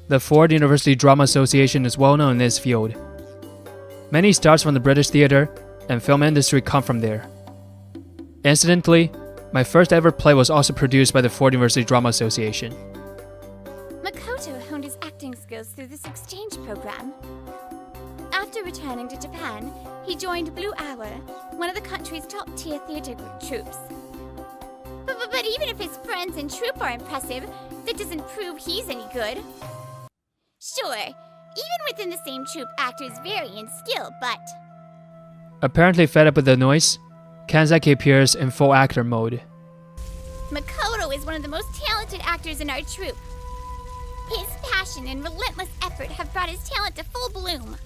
The Ford University Drama Association is well known in this field. Many stars from the British theater and film industry come from there. Incidentally, my first ever play was also produced by the Ford University Drama Association.
Makoto honed his acting skills through this exchange program. After returning to Japan, he joined Blue Hour, one of the country's top-tier theater troupes. But even if his friends and troupe are impressive, that doesn't prove he's any good. Sure, even within the same troupe, actors vary in skill, but...
Apparently fed up with the noise, Kanzaki appears in full actor mode.
Makoto is one of the most talented actors in our troupe. His passion and relentless effort have brought his talent to full bloom.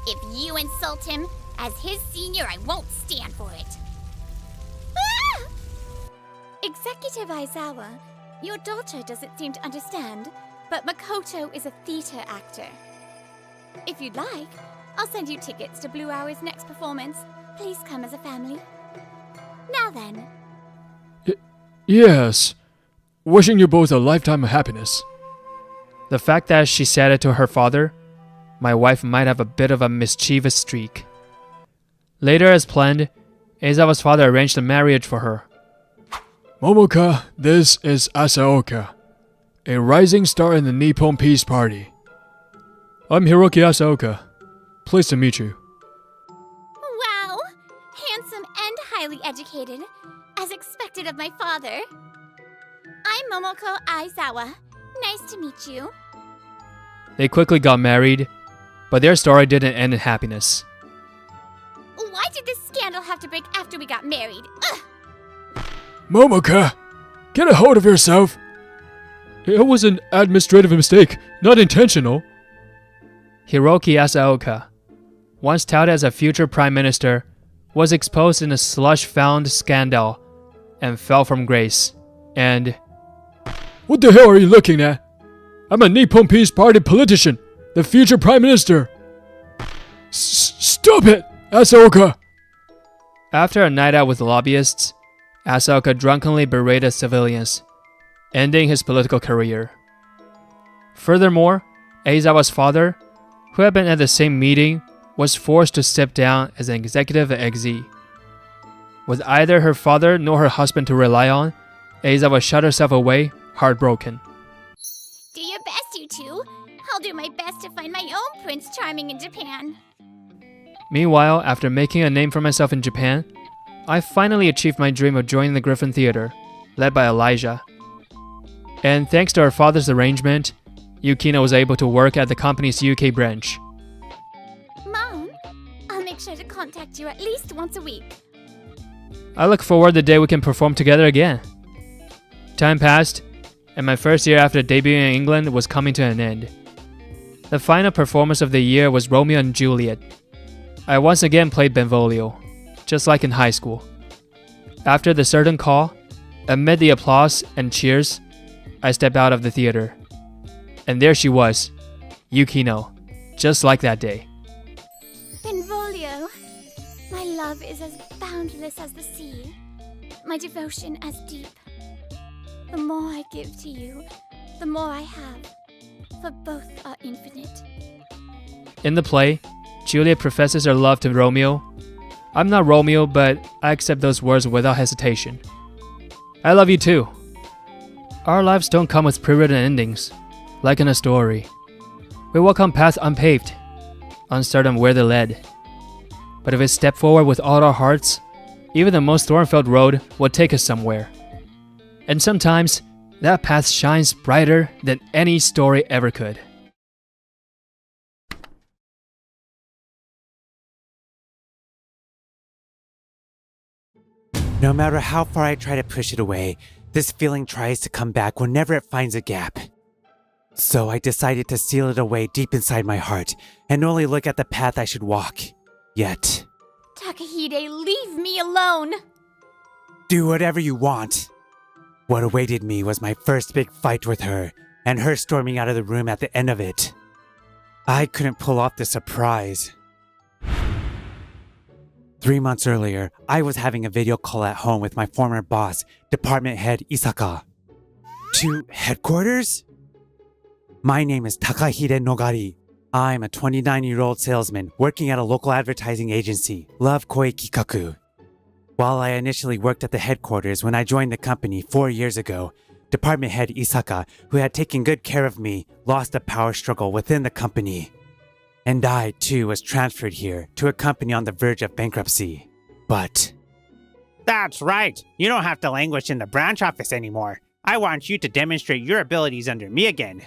If you insult him, as his senior, I won't stand for it. Ah! Executive Aizawa, your daughter doesn't seem to understand, but Makoto is a theater actor. If you'd like, I'll send you tickets to Blue Hour's next performance. Please come as a family. Now then.
Yes. Wishing you both a lifetime of happiness.
The fact that she said it to her father, my wife might have a bit of a mischievous streak. Later, as planned, Eizawa's father arranged a marriage for her.
Momoka, this is Asaoka, a rising star in the Nippon Peace Party. I'm Hiroki Asaoka. Pleased to meet you.
Wow! Handsome and highly educated, as expected of my father. I'm Momoko Aizawa. Nice to meet you.
They quickly got married, but their story didn't end in happiness.
Why did this scandal have to break after we got married? Ugh!
Momoka, get a hold of yourself. It was an administrative mistake, not intentional.
Hiroki Asaoka, once touted as a future prime minister, was exposed in a slush found scandal and fell from grace. And...
What the hell are you looking at? I'm a Nippon Peace Party politician, the future prime minister. Stop it, Asaoka!
After a night out with lobbyists, Asaoka drunkenly berated civilians, ending his political career. Furthermore, Eizawa's father, who had been at the same meeting, was forced to step down as an executive at XZ. With either her father nor her husband to rely on, Eizawa shut herself away, heartbroken.
Do your best, you two. I'll do my best to find my own Prince Charming in Japan.
Meanwhile, after making a name for myself in Japan, I finally achieved my dream of joining the Griffin Theater, led by Elijah. And thanks to our father's arrangement, Yukino was able to work at the company's UK branch.
Mom, I'll make sure to contact you at least once a week.
I look forward to the day we can perform together again. Time passed, and my first year after debuting in England was coming to an end. The final performance of the year was Romeo and Juliet. I once again played Benvolio, just like in high school. After the certain call, amid the applause and cheers, I stepped out of the theater. And there she was, Yukino, just like that day.
Benvolio, my love is as boundless as the sea, my devotion as deep. The more I give to you, the more I have, for both are infinite.
In the play, Juliet professes her love to Romeo. I'm not Romeo, but I accept those words without hesitation. I love you too. Our lives don't come with pre-written endings, like in a story. We walk on paths unpaved, uncertain where they led. But if we step forward with all our hearts, even the most thorn-filled road will take us somewhere. And sometimes, that path shines brighter than any story ever could.
No matter how far I try to push it away, this feeling tries to come back whenever it finds a gap. So I decided to seal it away deep inside my heart and only look at the path I should walk. Yet,
Takahide, leave me alone!
do whatever you want. What awaited me was my first big fight with her, and her storming out of the room at the end of it. I couldn't pull off the surprise. 3 months earlier, I was having a video call at home with my former boss, department head Isaka. To headquarters? My name is Takahide Nogari. I'm a 29-year-old salesman working at a local advertising agency, Love Koi Kikaku. While I initially worked at the headquarters when I joined the company 4 years ago, department head Isaka, who had taken good care of me, lost a power struggle within the company. And I, too, was transferred here to a company on the verge of bankruptcy. But...
That's right. You don't have to languish in the branch office anymore. I want you to demonstrate your abilities under me again.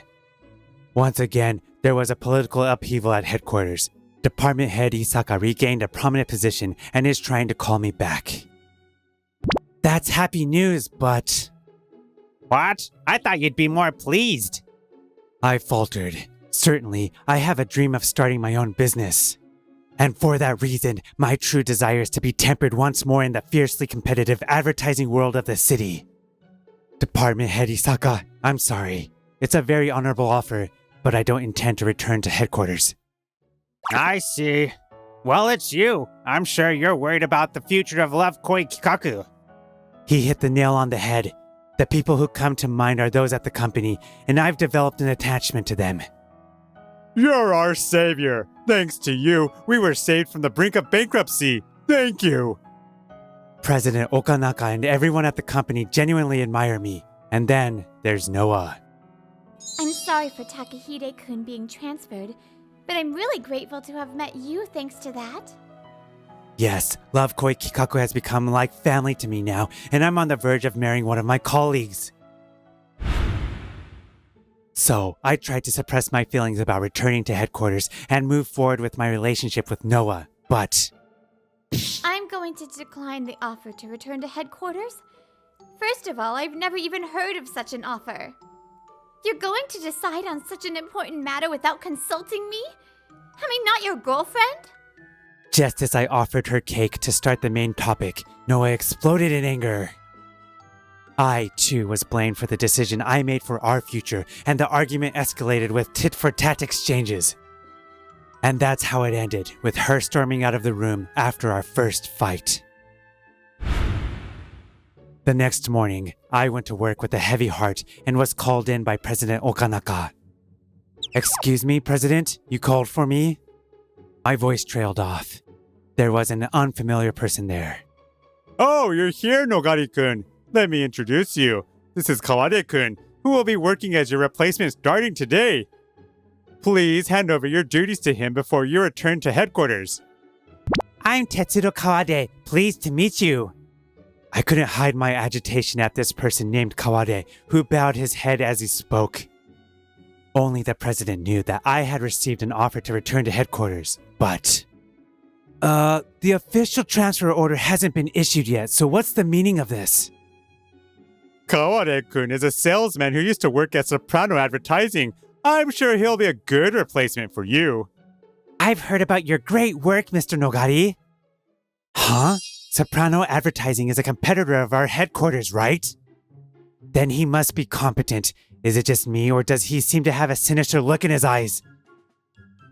once again, there was a political upheaval at headquarters. Department head Isaka regained a prominent position and is trying to call me back. That's happy news, but...
What? I thought you'd be more pleased.
I faltered. Certainly, I have a dream of starting my own business. And for that reason, my true desire is to be tempered once more in the fiercely competitive advertising world of the city. Department head Isaka, I'm sorry. It's a very honorable offer, but I don't intend to return to headquarters.
I see. Well, it's you. I'm sure you're worried about the future of Love Koi Kikaku.
He hit the nail on the head. The people who come to mind are those at the company, and I've developed an attachment to them.
You're our savior. Thanks to you, we were saved from the brink of bankruptcy. Thank you.
President Okanaka and everyone at the company genuinely admire me. And then there's Noah.
I'm sorry for Takahide-kun being transferred, but I'm really grateful to have met you thanks to that.
Yes, Love Koi Kikaku has become like family to me now, and I'm on the verge of marrying one of my colleagues. So, I tried to suppress my feelings about returning to headquarters and move forward with my relationship with Noah, but...
I'm going to decline the offer to return to headquarters. First of all, I've never even heard of such an offer. You're going to decide on such an important matter without consulting me? Am I not your girlfriend?
Just as I offered her cake to start the main topic, Noah exploded in anger. I, too, was blamed for the decision I made for our future, and the argument escalated with tit-for-tat exchanges. And that's how it ended, with her storming out of the room after our first fight. The next morning, I went to work with a heavy heart and was called in by President Okanaka. "Excuse me, President, you called for me?" My voice trailed off. There was an unfamiliar person there.
Oh, you're here, Nogari-kun. Let me introduce you. This is Kawade-kun, who will be working as your replacement starting today. Please hand over your duties to him before you return to headquarters.
I'm Tetsuro Kawade. Pleased to meet you. I couldn't hide my agitation at this person named Kawade, who bowed his head as he spoke. Only the president knew that I had received an offer to return to headquarters, but... the official transfer order hasn't been issued yet, so what's the meaning of this?
Kawade-kun is a salesman who used to work at Soprano Advertising. I'm sure he'll be a good replacement for you.
I've heard about your great work, Mr. Nogari. Huh? Soprano Advertising is a competitor of our headquarters, right? Then he must be competent. Is it just me, or does he seem to have a sinister look in his eyes?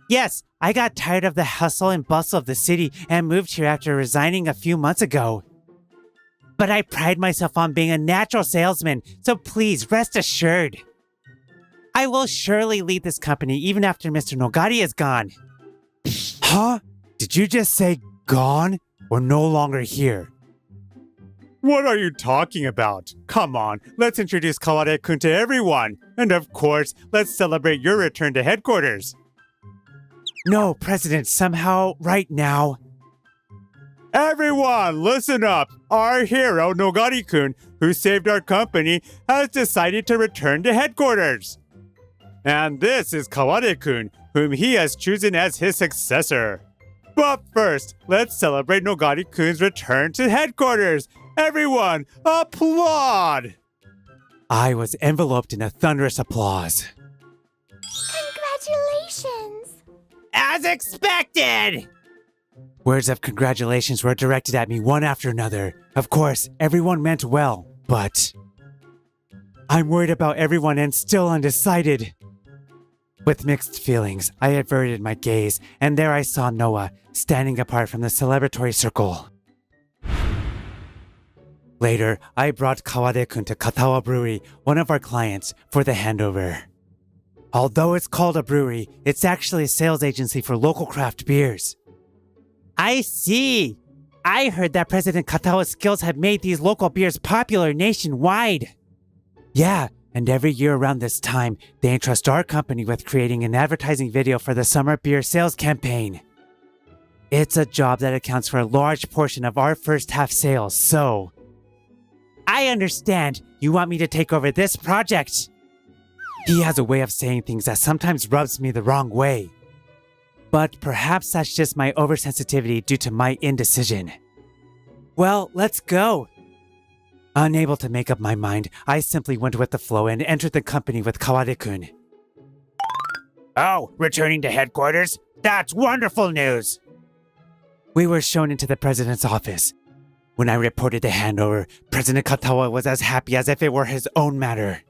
Yes, I got tired of the hustle and bustle of the city and moved here after resigning a few months ago. But I pride myself on being a natural salesman, so please rest assured. I will surely lead this company even after Mr. Nogari is gone. Huh? Did you just say gone or no longer here?
What are you talking about? Come on, let's introduce Kawade-kun to everyone. And of course, let's celebrate your return to headquarters.
No, President, somehow, right now.
Everyone, listen up! Our hero, Nogari-kun, who saved our company, has decided to return to headquarters. And this is Kawade-kun, whom he has chosen as his successor. But first, let's celebrate Nogari-kun's return to headquarters. Everyone, applaud!
I was enveloped in a thunderous applause.
Congratulations!
As expected!
Words of congratulations were directed at me one after another. Of course, everyone meant well, but I'm worried about everyone and still undecided. With mixed feelings, I averted my gaze, and there I saw Noah, standing apart from the celebratory circle. Later, I brought Kawade-kun to Katawa Brewery, one of our clients, for the handover. Although it's called a brewery, it's actually a sales agency for local craft beers.
I see. I heard that President Katawa's skills have made these local beers popular nationwide.
Yeah, and every year around this time, they entrust our company with creating an advertising video for the summer beer sales campaign. It's a job that accounts for a large portion of our first half sales, so
I understand. You want me to take over this project.
he has a way of saying things that sometimes rubs me the wrong way. But perhaps that's just my oversensitivity due to my indecision. Well, let's go. Unable to make up my mind, I simply went with the flow and entered the company with Kawade-kun.
Oh, returning to headquarters? That's wonderful news.
We were shown into the president's office. When I reported the handover, President Katawa was as happy as if it were his own matter.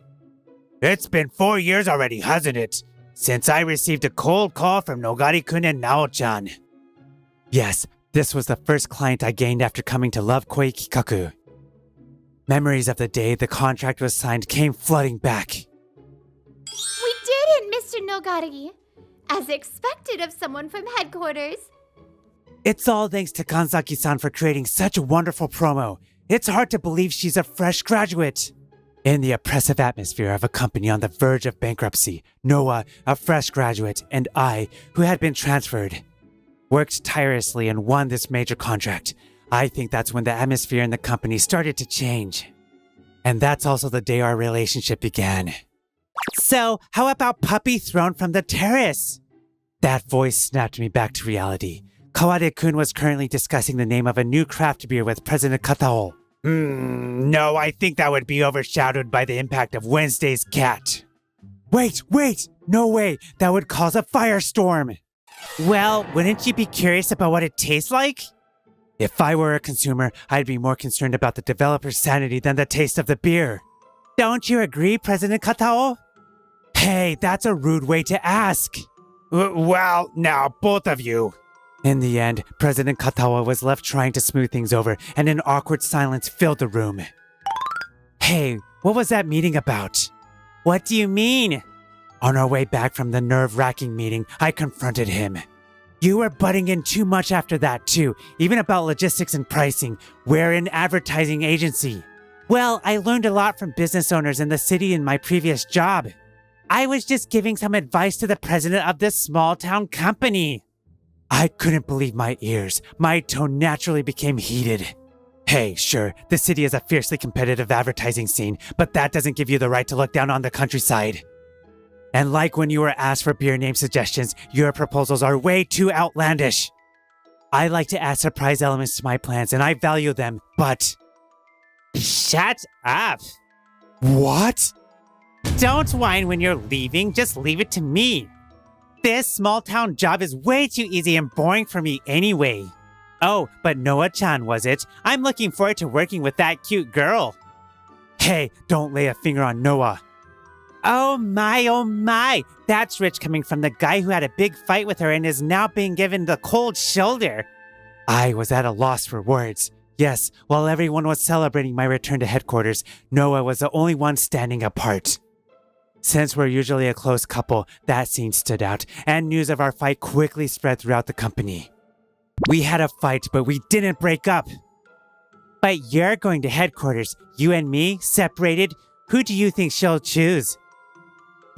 It's been 4 years already, hasn't it? Since I received a cold call from Nogari-kun and Nao-chan.
Yes, this was the first client I gained after coming to love Koi Kikaku. Memories of the day the contract was signed came flooding back.
We did it, Mr. Nogari! As expected of someone from headquarters.
It's all thanks to Kanzaki-san for creating such a wonderful promo. It's hard to believe she's a fresh graduate. In the oppressive atmosphere of a company on the verge of bankruptcy, Noah, a fresh graduate, and I, who had been transferred, worked tirelessly and won this major contract. I think that's when the atmosphere in the company started to change. And that's also the day our relationship began.
So, how about puppy thrown from the terrace?
That voice snapped me back to reality. Kawade-kun was currently discussing the name of a new craft beer with President Katao.
No, I think that would be overshadowed by the impact of Wednesday's cat.
Wait! No way! That would cause a firestorm!
Well, wouldn't you be curious about what it tastes like?
If I were a consumer, I'd be more concerned about the developer's sanity than the taste of the beer.
Don't you agree, President Katao?
Hey, that's a rude way to ask!
Well, now, both of you.
In the end, President Katawa was left trying to smooth things over, and an awkward silence filled the room. Hey, what was that meeting about?
What do you mean?
On our way back from the nerve-wracking meeting, I confronted him. You were butting in too much after that, too, even about logistics and pricing. We're an advertising agency.
Well, I learned a lot from business owners in the city in my previous job. I was just giving some advice to the president of this small-town company.
I couldn't believe my ears. My tone naturally became heated. Hey, sure, the city is a fiercely competitive advertising scene, but that doesn't give you the right to look down on the countryside. And like when you were asked for beer name suggestions, your proposals are way too outlandish. I like to add surprise elements to my plans, and I value them, but...
Shut up!
What?
Don't whine when you're leaving, just leave it to me. This small-town job is way too easy and boring for me anyway. Oh, but Noah-chan was it? I'm looking forward to working with that cute girl.
Hey, don't lay a finger on Noah.
Oh my, that's rich coming from the guy who had a big fight with her and is now being given the cold shoulder.
I was at a loss for words. Yes, while everyone was celebrating my return to headquarters, Noah was the only one standing apart. Since we're usually a close couple, that scene stood out, and news of our fight quickly spread throughout the company. We had a fight, but we didn't break up. But you're going to headquarters. You and me, separated? Who do you think she'll choose?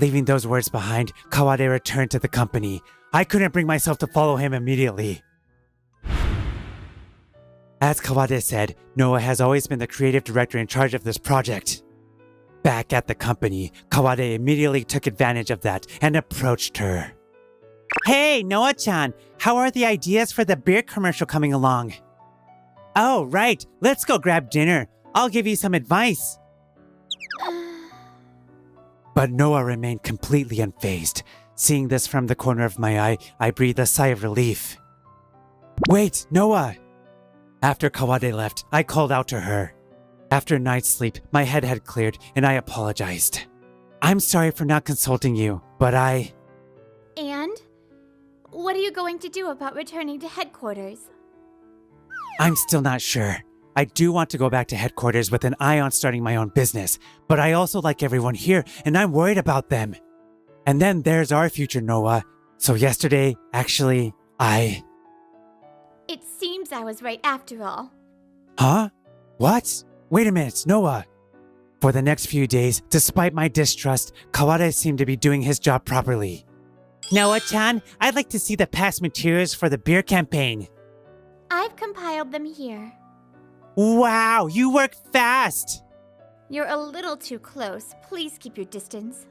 Leaving those words behind, Kawade returned to the company. I couldn't bring myself to follow him immediately. As Kawade said, Noah has always been the creative director in charge of this project. Back at the company, Kawade immediately took advantage of that and approached her. Hey, Noah-chan, how are the ideas for the beer commercial coming along? Oh, right, let's go grab dinner. I'll give you some advice. But Noah remained completely unfazed. Seeing this from the corner of my eye, I breathed a sigh of relief. Wait, Noah! After Kawade left, I called out to her. After a night's sleep, my head had cleared and I apologized. I'm sorry for not consulting you, but
And? What are you going to do about returning to headquarters?
I'm still not sure. I do want to go back to headquarters with an eye on starting my own business, but I also like everyone here and I'm worried about them. And then there's our future, Noah. So yesterday, actually,
It seems I was right after all.
Huh? What? Wait a minute, Noah. For the next few days, despite my distrust, Kawade seemed to be doing his job properly. Noah-chan, I'd like to see the past materials for the beer campaign.
I've compiled them here.
Wow, you work fast!
You're a little too close. Please keep your distance.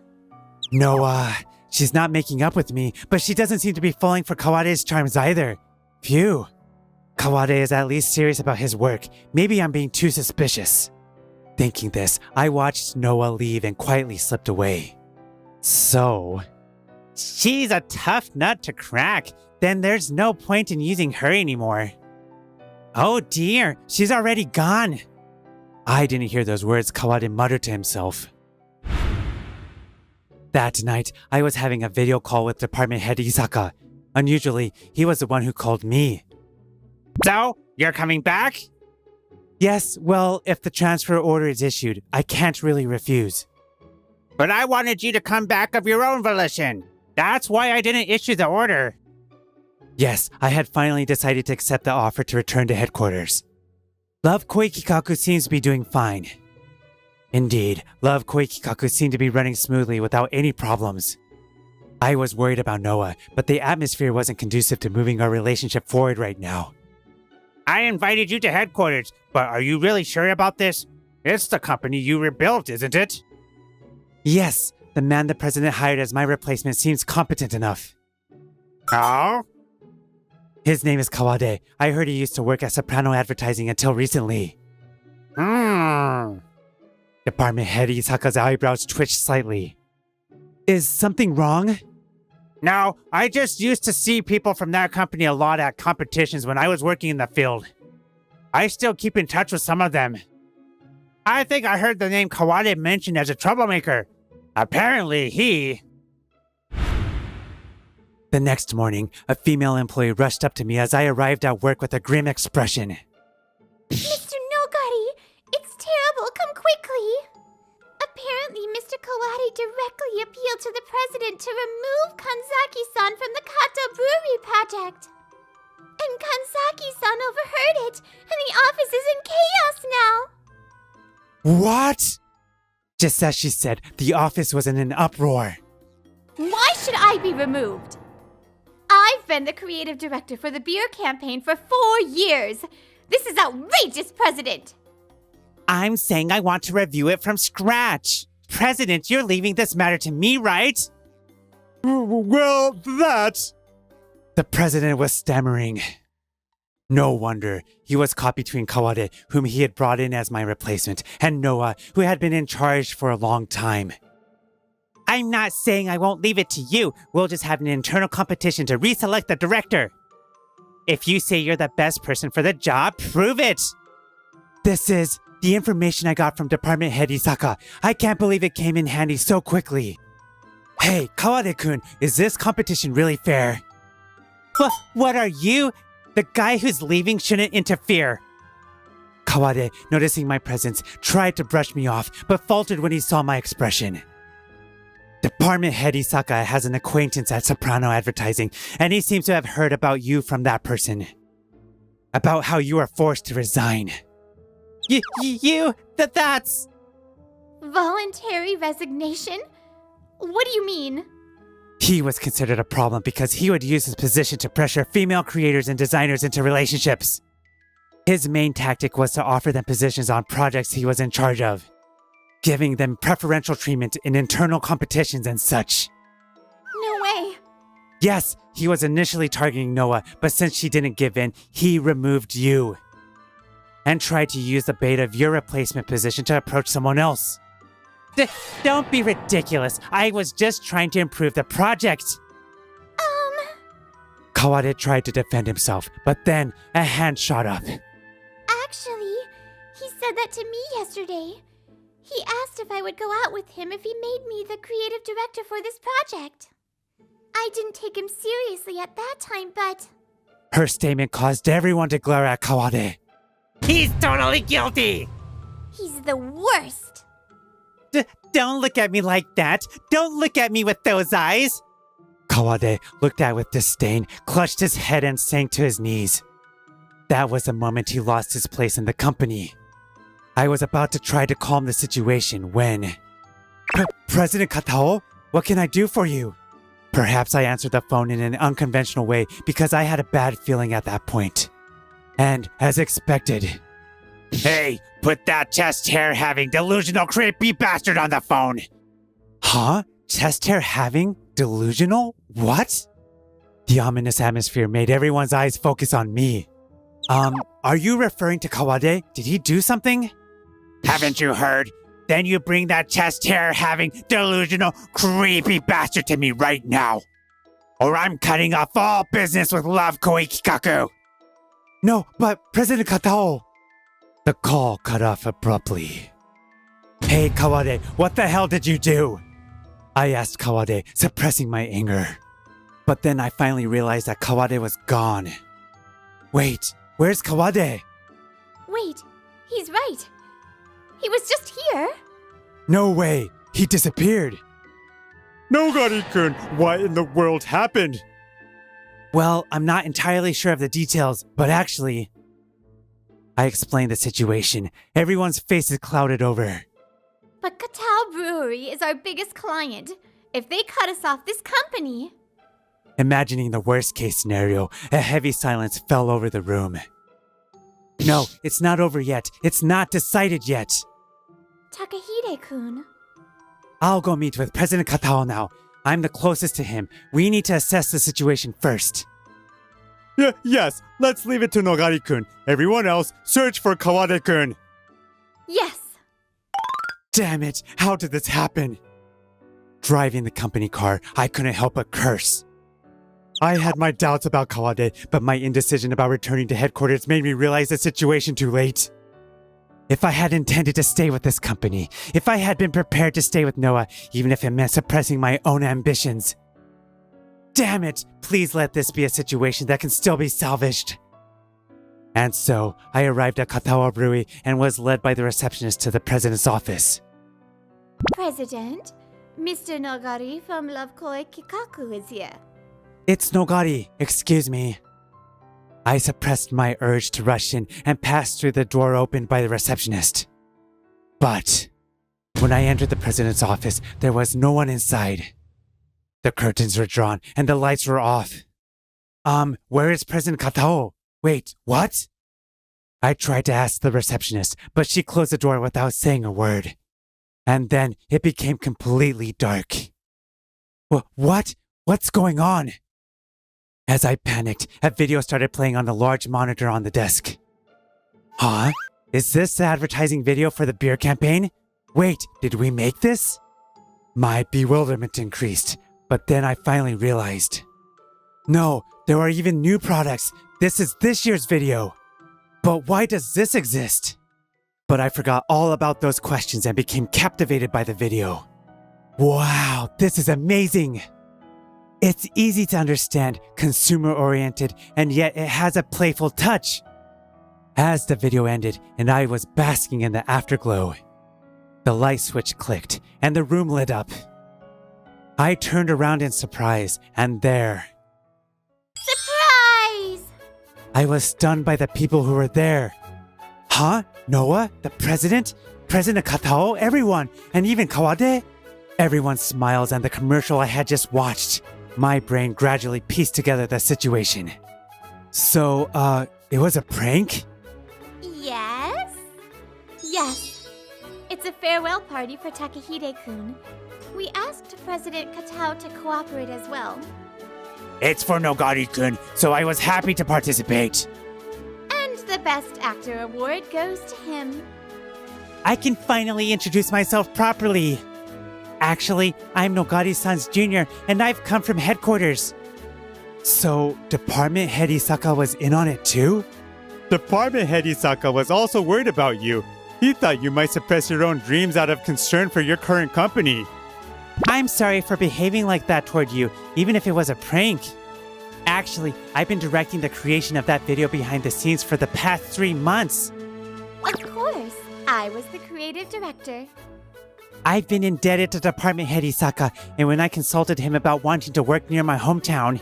Noah, she's not making up with me, but she doesn't seem to be falling for Kawade's charms either. Phew. Kawade is at least serious about his work. Maybe I'm being too suspicious. Thinking this, I watched Noah leave and quietly slipped away. So... She's a tough nut to crack. Then there's no point in using her anymore. Oh dear, she's already gone. I didn't hear those words Kawade muttered to himself. That night, I was having a video call with department head Isaka. Unusually, he was the one who called me.
So, you're coming back?
Yes, well, if the transfer order is issued, I can't really refuse.
But I wanted you to come back of your own volition. That's why I didn't issue the order.
Yes, I had finally decided to accept the offer to return to headquarters. Love Koikikaku seems to be doing fine. Indeed, Love Koikikaku seemed to be running smoothly without any problems. I was worried about Noah, but the atmosphere wasn't conducive to moving our relationship forward right now.
I invited you to headquarters, but are you really sure about this? It's the company you rebuilt, isn't it?
Yes, the man the president hired as my replacement seems competent enough.
Oh?
His name is Kawade. I heard he used to work at Soprano Advertising until recently. Department head Isaka's eyebrows twitched slightly. Is something wrong?
No, I just used to see people from that company a lot at competitions when I was working in the field. I still keep in touch with some of them. I think I heard the name Kawade mentioned as a troublemaker. Apparently he...
The next morning, a female employee rushed up to me as I arrived at work with a grim expression.
Mr. Nogari, it's terrible. Come quickly. Apparently, Mr. Kawade directly appealed to the president to remove Kanzaki-san from the Kato Brewery project. And Kanzaki-san overheard it, and the office is in chaos now.
What? Just as she said, the office was in an uproar.
Why should I be removed? I've been the creative director for the beer campaign for 4 years. This is outrageous, President.
I'm saying I want to review it from scratch. President, you're leaving this matter to me, right?
Well, that...
The president was stammering. No wonder. He was caught between Kawade, whom he had brought in as my replacement, and Noah, who had been in charge for a long time.
I'm not saying I won't leave it to you. We'll just have an internal competition to reselect the director. If you say you're the best person for the job, prove it.
This is the information I got from department head Isaka. I can't believe it came in handy so quickly. Hey, Kawade-kun, is this competition really fair?
What are you? The guy who's leaving shouldn't interfere.
Kawade, noticing my presence, tried to brush me off, but faltered when he saw my expression. Department head Isaka has an acquaintance at Soprano Advertising, and he seems to have heard about you from that person. About how you are forced to resign.
That's...
Voluntary resignation? What do you mean?
He was considered a problem because he would use his position to pressure female creators and designers into relationships. His main tactic was to offer them positions on projects he was in charge of, giving them preferential treatment in internal competitions and such.
No way.
Yes, he was initially targeting Noah, but since she didn't give in, he removed you. And tried to use the bait of your replacement position to approach someone else.
Don't be ridiculous. I was just trying to improve the project.
Kawade tried to defend himself, but then a hand shot up.
Actually, he said that to me yesterday. He asked if I would go out with him if he made me the creative director for this project. I didn't take him seriously at that time, but...
Her statement caused everyone to glare at Kawade.
He's totally guilty.
He's the worst.
Don't look at me like that. Don't look at me with those eyes.
Kawade looked at with disdain, clutched his head and sank to his knees. That was the moment he lost his place in the company. I was about to try to calm the situation when... President Katao, what can I do for you? Perhaps I answered the phone in an unconventional way because I had a bad feeling at that point. And as expected...
Hey, put that chest hair having delusional creepy bastard on the phone.
Huh? Chest hair having? Delusional? What? The ominous atmosphere made everyone's eyes focus on me. Are you referring to Kawade? Did he do something?
Haven't you heard? Then you bring that chest hair having delusional creepy bastard to me right now. Or I'm cutting off all business with Love Koikikaku.
No, but President Katao... The call cut off abruptly. Hey, Kawade, what the hell did you do? I asked Kawade, suppressing my anger. But then I finally realized that Kawade was gone. Wait, where's Kawade?
Wait, he's right. He was just here.
No way, he disappeared.
Nogari-kun, what in the world happened?
Well, I'm not entirely sure of the details, but actually... I explained the situation. Everyone's faces clouded over.
But Katao Brewery is our biggest client. If they cut us off this company...
Imagining the worst case scenario, a heavy silence fell over the room. No, it's not over yet. It's not decided yet.
Takahide-kun.
I'll go meet with President Katao now. I'm the closest to him. We need to assess the situation first.
Yes, let's leave it to Nogari-kun. Everyone else, search for Kawade-kun.
Yes.
Damn it, how did this happen? Driving the company car, I couldn't help but curse. I had my doubts about Kawade, but my indecision about returning to headquarters made me realize the situation too late. If I had intended to stay with this company, if I had been prepared to stay with Noah, even if it meant suppressing my own ambitions. Damn it, please let this be a situation that can still be salvaged. And so, I arrived at Katawa Brewery and was led by the receptionist to the president's office.
President, Mr. Nogari from Love Koikikaku is here.
It's Nogari, excuse me. I suppressed my urge to rush in and passed through the door opened by the receptionist. But when I entered the president's office, there was no one inside. The curtains were drawn and the lights were off. Where is President Katao? Wait, what? I tried to ask the receptionist, but she closed the door without saying a word. And then it became completely dark. What? What's going on? As I panicked, a video started playing on the large monitor on the desk. Huh? Is this the advertising video for the beer campaign? Wait, did we make this? My bewilderment increased, but then I finally realized. No, there are even new products. This is this year's video. But why does this exist? But I forgot all about those questions and became captivated by the video. Wow, this is amazing! It's easy to understand, consumer-oriented, and yet it has a playful touch. As the video ended and I was basking in the afterglow, the light switch clicked and the room lit up. I turned around in surprise, and there,
Surprise!
I was stunned by the people who were there. Huh? Noah? The president? President Katao? Everyone? And even Kawade? Everyone smiles and the commercial I had just watched. My brain gradually pieced together the situation. So, it was a prank?
Yes? Yes. It's a farewell party for Takahide-kun. We asked President Katao to cooperate as well.
It's for Nogari-kun, so I was happy to participate.
And the Best Actor award goes to him.
I can finally introduce myself properly. Actually, I'm Nogari-san's junior, and I've come from headquarters.
So, Department Head Isaka was in on it too?
Department Head Isaka was also worried about you. He thought you might suppress your own dreams out of concern for your current company.
I'm sorry for behaving like that toward you, even if it was a prank. Actually, I've been directing the creation of that video behind the scenes for the past 3 months.
Of course, I was the creative director.
I've been indebted to Department Head Isaka, and when I consulted him about wanting to work near my hometown,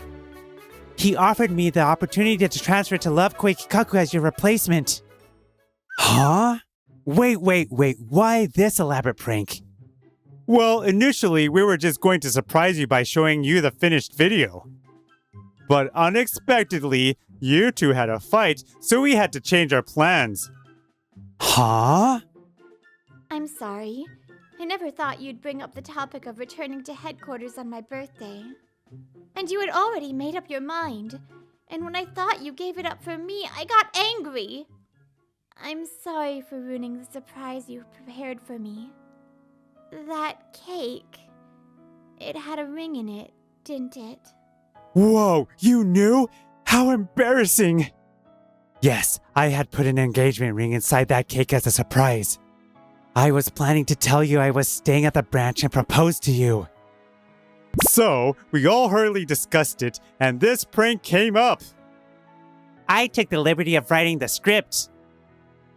he offered me the opportunity to transfer to Love Koi Kikaku as your replacement.
Huh? Wait, why this elaborate prank?
Well, initially, we were just going to surprise you by showing you the finished video. But unexpectedly, you two had a fight, so we had to change our plans.
Huh?
I'm sorry. I never thought you'd bring up the topic of returning to headquarters on my birthday. And you had already made up your mind. And when I thought you gave it up for me, I got angry. I'm sorry for ruining the surprise you prepared for me. That cake, it had a ring in it, didn't it?
Whoa, you knew? How embarrassing! Yes, I had put an engagement ring inside that cake as a surprise. I was planning to tell you I was staying at the branch and propose to you.
So, we all hurriedly discussed it, and this prank came up.
I took the liberty of writing the script.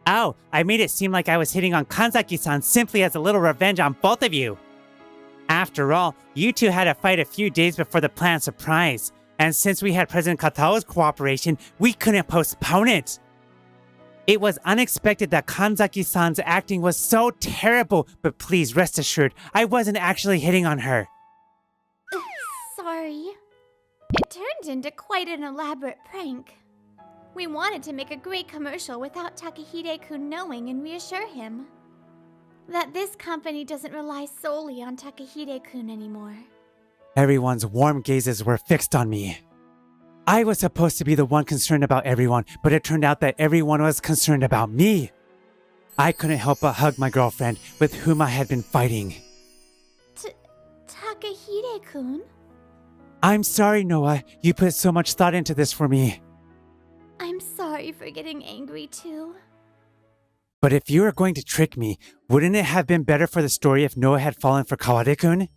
Oh, I made it seem like I was hitting on Kanzaki-san simply as a little revenge on both of you. After all, you two had a fight a few days before the planned surprise, and since we had President Katao's cooperation, we couldn't postpone it. It was unexpected that Kanzaki-san's acting was so terrible, but please rest assured, I wasn't actually hitting on her.
Sorry. It turned into quite an elaborate prank. We wanted to make a great commercial without Takahide-kun knowing and reassure him that this company doesn't rely solely on Takahide-kun anymore.
Everyone's warm gazes were fixed on me. I was supposed to be the one concerned about everyone, but it turned out that everyone was concerned about me. I couldn't help but hug my girlfriend, with whom I had been fighting.
Takahide-kun?
I'm sorry, Noah. You put so much thought into this for me.
I'm sorry for getting angry too.
But if you were going to trick me, wouldn't it have been better for the story if Noah had fallen for Kawade-kun?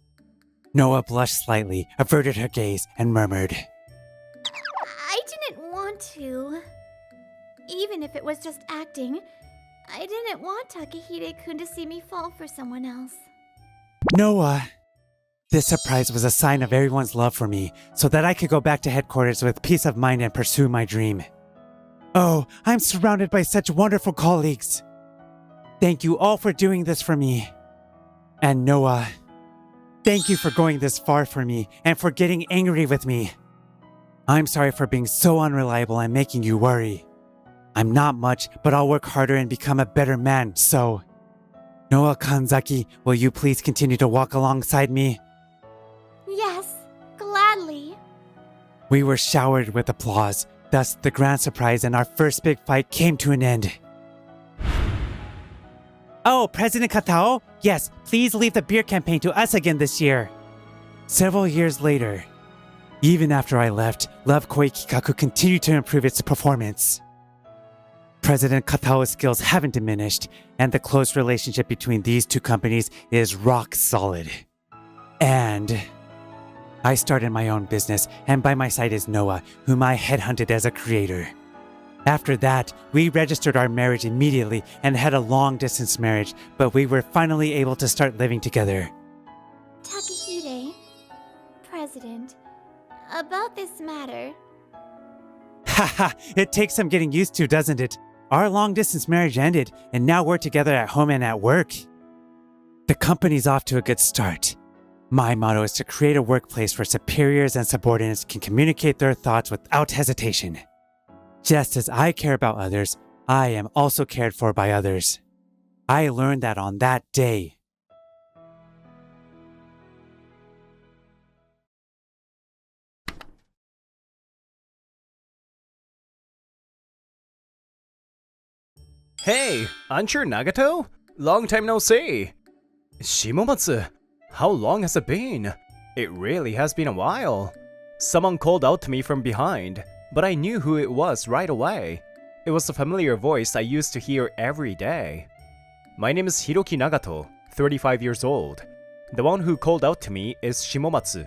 Noah blushed slightly, averted her gaze, and murmured,
I didn't want to. Even if it was just acting, I didn't want Takahide-kun to see me fall for someone else.
Noah. This surprise was a sign of everyone's love for me, so that I could go back to headquarters with peace of mind and pursue my dream. Oh, I'm surrounded by such wonderful colleagues. Thank you all for doing this for me. And Noah, thank you for going this far for me and for getting angry with me. I'm sorry for being so unreliable and making you worry. I'm not much, but I'll work harder and become a better man, so... Noah Kanzaki, will you please continue to walk alongside me?
Yes, gladly.
We were showered with applause. Thus, the grand surprise and our first big fight came to an end.
Oh, President Katao? Yes, please leave the beer campaign to us again this year.
Several years later, even after I left, Love Koi Kikaku continued to improve its performance. President Katao's skills haven't diminished, and the close relationship between these two companies is rock solid. And I started my own business, and by my side is Noah, whom I headhunted as a creator. After that, we registered our marriage immediately and had a long-distance marriage, but we were finally able to start living together.
Takahide, President. About this matter.
Haha, it takes some getting used to, doesn't it? Our long distance marriage ended, and now we're together at home and at work. The company's off to a good start. My motto is to create a workplace where superiors and subordinates can communicate their thoughts without hesitation. Just as I care about others, I am also cared for by others. I learned that on that day.
Hey, aren't you Nagato? Long time no see. Shimomatsu, how long has it been? It really has been a while. Someone called out to me from behind, but I knew who it was right away. It was a familiar voice I used to hear every day. My name is Hiroki Nagato, 35 years old. The one who called out to me is Shimomatsu.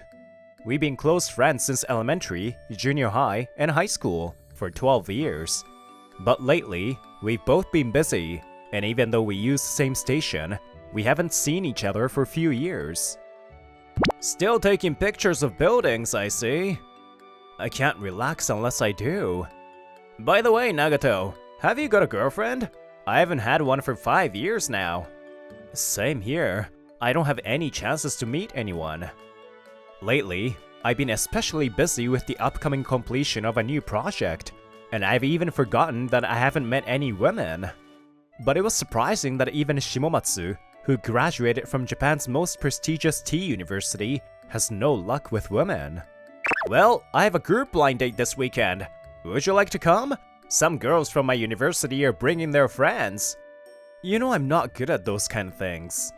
We've been close friends since elementary, junior high, and high school for 12 years. But lately, we've both been busy, and even though we use the same station, we haven't seen each other for a few years. Still taking pictures of buildings, I see. I can't relax unless I do. By the way, Nagato, have you got a girlfriend? I haven't had one for 5 years now. Same here. I don't have any chances to meet anyone. Lately, I've been especially busy with the upcoming completion of a new project, and I've even forgotten that I haven't met any women. But it was surprising that even Shimomatsu, who graduated from Japan's most prestigious tea university, has no luck with women. Well, I have a group blind date this weekend. Would you like to come? Some girls from my university are bringing their friends. You know I'm not good at those kind of things.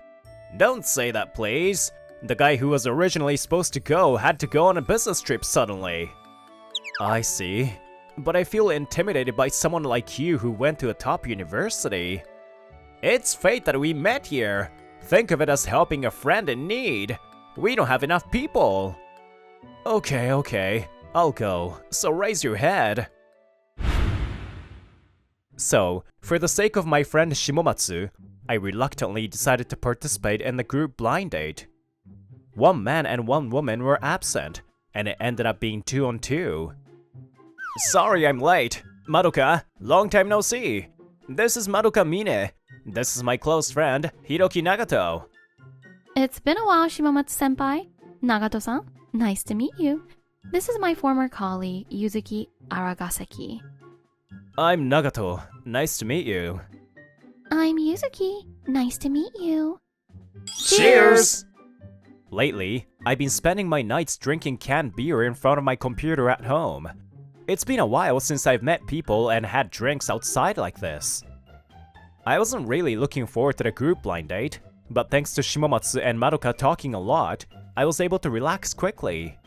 Don't say that, please. The guy who was originally supposed to go had to go on a business trip suddenly. I see. But I feel intimidated by someone like you who went to a top university. It's fate that we met here. Think of it as helping a friend in need. We don't have enough people. Okay, I'll go, so raise your head. So, for the sake of my friend Shimomatsu, I reluctantly decided to participate in the group blind date. One man and one woman were absent, and it ended up being 2-on-2. Sorry I'm late. Madoka, long time no see. This is Madoka Mine. This is my close friend, Hiroki Nagato.
It's been a while, Shimomatsu-senpai. Nagato-san, nice to meet you. This is my former colleague, Yuzuki Aragaseki.
I'm Nagato. Nice to meet you.
I'm Yuzuki. Nice to meet you.
Cheers! Lately, I've been spending my nights drinking canned beer in front of my computer at home. It's been a while since I've met people and had drinks outside like this. I wasn't really looking forward to the group blind date, but thanks to Shimomatsu and Madoka talking a lot, I was able to relax quickly.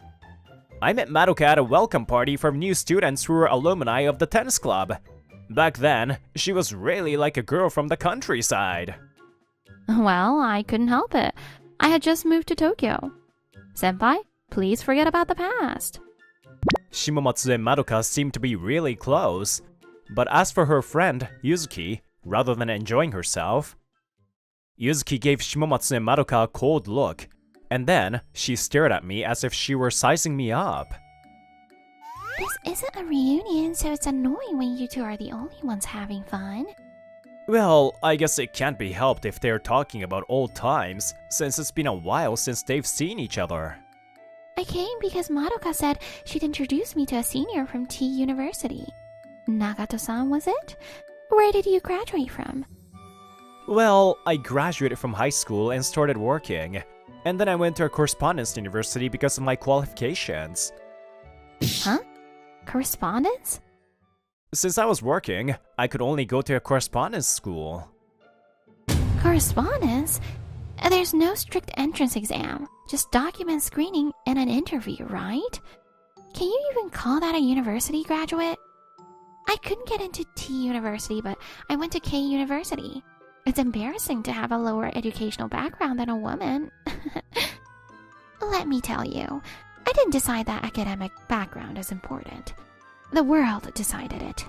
I met Madoka at a welcome party for new students who were alumni of the tennis club. Back then, she was really like a girl from the countryside.
Well, I couldn't help it. I had just moved to Tokyo. Senpai, please forget about the past.
Shimomatsu and Madoka seemed to be really close, but as for her friend, Yuzuki, rather than enjoying herself, Yuzuki gave Shimomatsu and Madoka a cold look, and then she stared at me as if she were sizing me up.
This isn't a reunion, so it's annoying when you two are the only ones having fun.
Well, I guess it can't be helped if they're talking about old times, since it's been a while since they've seen each other.
I came because Madoka said she'd introduce me to a senior from T University. Nagato-san, was it? Where did you graduate from?
Well, I graduated from high school and started working, and then I went to a correspondence university because of my qualifications.
Huh? Correspondence?
Since I was working, I could only go to a correspondence school.
Correspondence? There's no strict entrance exam, just document screening and an interview, right? Can you even call that a university graduate? I couldn't get into T University, but I went to K University. It's embarrassing to have a lower educational background than a woman. Let me tell you, I didn't decide that academic background is important. The world decided it.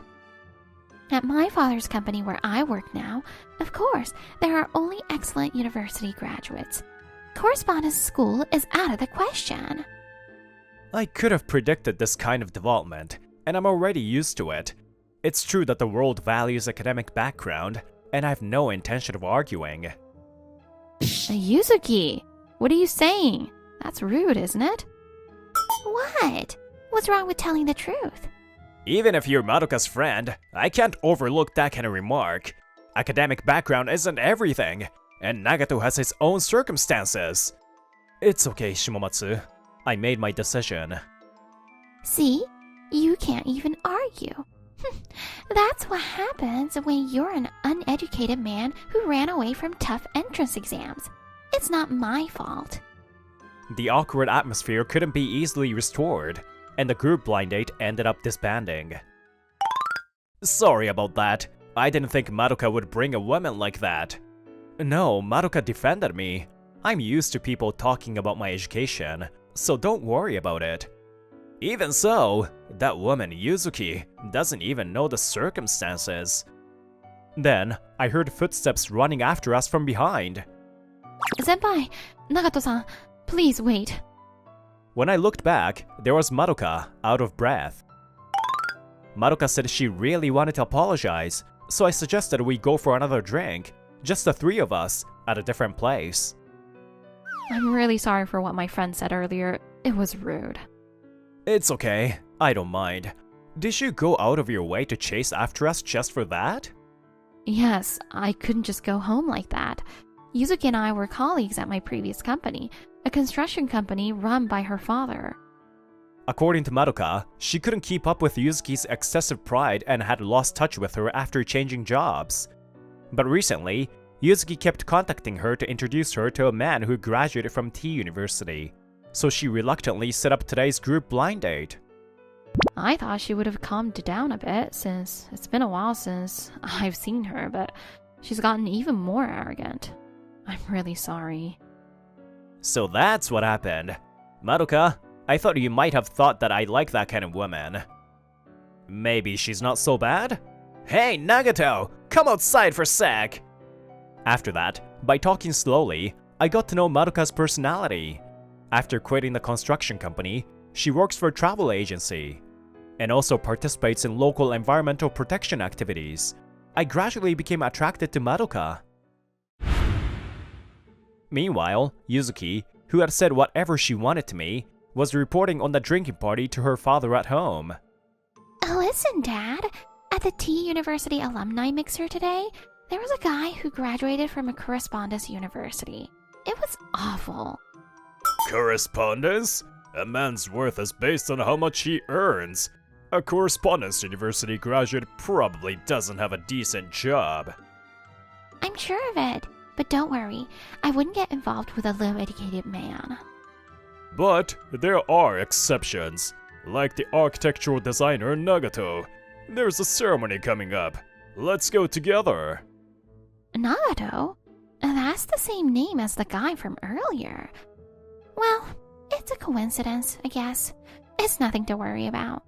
At my father's company where I work now, of course, there are only excellent university graduates. Correspondence school is out of the question.
I could have predicted this kind of development, and I'm already used to it. It's true that the world values academic background, and I have no intention of arguing.
Yuzuki, what are you saying? That's rude, isn't it?
What? What's wrong with telling the truth?
Even if you're Madoka's friend, I can't overlook that kind of remark. Academic background isn't everything, and Nagato has his own circumstances. It's okay, Shimomatsu. I made my decision.
See? You can't even argue. That's what happens when you're an uneducated man who ran away from tough entrance exams. It's not my fault.
The awkward atmosphere couldn't be easily restored, and the group blind date ended up disbanding. Sorry about that. I didn't think Madoka would bring a woman like that. No, Madoka defended me. I'm used to people talking about my education, so don't worry about it. Even so, that woman Yuzuki doesn't even know the circumstances. Then, I heard footsteps running after us from behind.
Senpai, Nagato-san, please wait.
When I looked back, there was Madoka, out of breath. Madoka said she really wanted to apologize, so I suggested we go for another drink, just the three of us, at a different place.
I'm really sorry for what my friend said earlier. It was rude.
It's okay, I don't mind. Did you go out of your way to chase after us just for that?
Yes, I couldn't just go home like that. Yuzuki and I were colleagues at my previous company, a construction company run by her father.
According to Madoka, she couldn't keep up with Yuzuki's excessive pride and had lost touch with her after changing jobs. But recently, Yuzuki kept contacting her to introduce her to a man who graduated from T University, so she reluctantly set up today's group blind date.
I thought she would have calmed down a bit since it's been a while since I've seen her, but she's gotten even more arrogant. I'm really sorry.
So that's what happened. Madoka, I thought you might have thought that I like that kind of woman. Maybe she's not so bad? Hey, Nagato! Come outside for a sec! After that, by talking slowly, I got to know Madoka's personality. After quitting the construction company, she works for a travel agency, and also participates in local environmental protection activities. I gradually became attracted to Madoka. Meanwhile, Yuzuki, who had said whatever she wanted to me, was reporting on the drinking party to her father at home.
Listen, Dad. At the T University alumni mixer today, there was a guy who graduated from a correspondence university. It was awful.
Correspondence? A man's worth is based on how much he earns. A correspondence university graduate probably doesn't have a decent job.
I'm sure of it, but don't worry. I wouldn't get involved with a low-educated man.
But there are exceptions, like the architectural designer Nagato. There's a ceremony coming up. Let's go together.
Nagato? That's the same name as the guy from earlier. Well, it's a coincidence, I guess. It's nothing to worry about.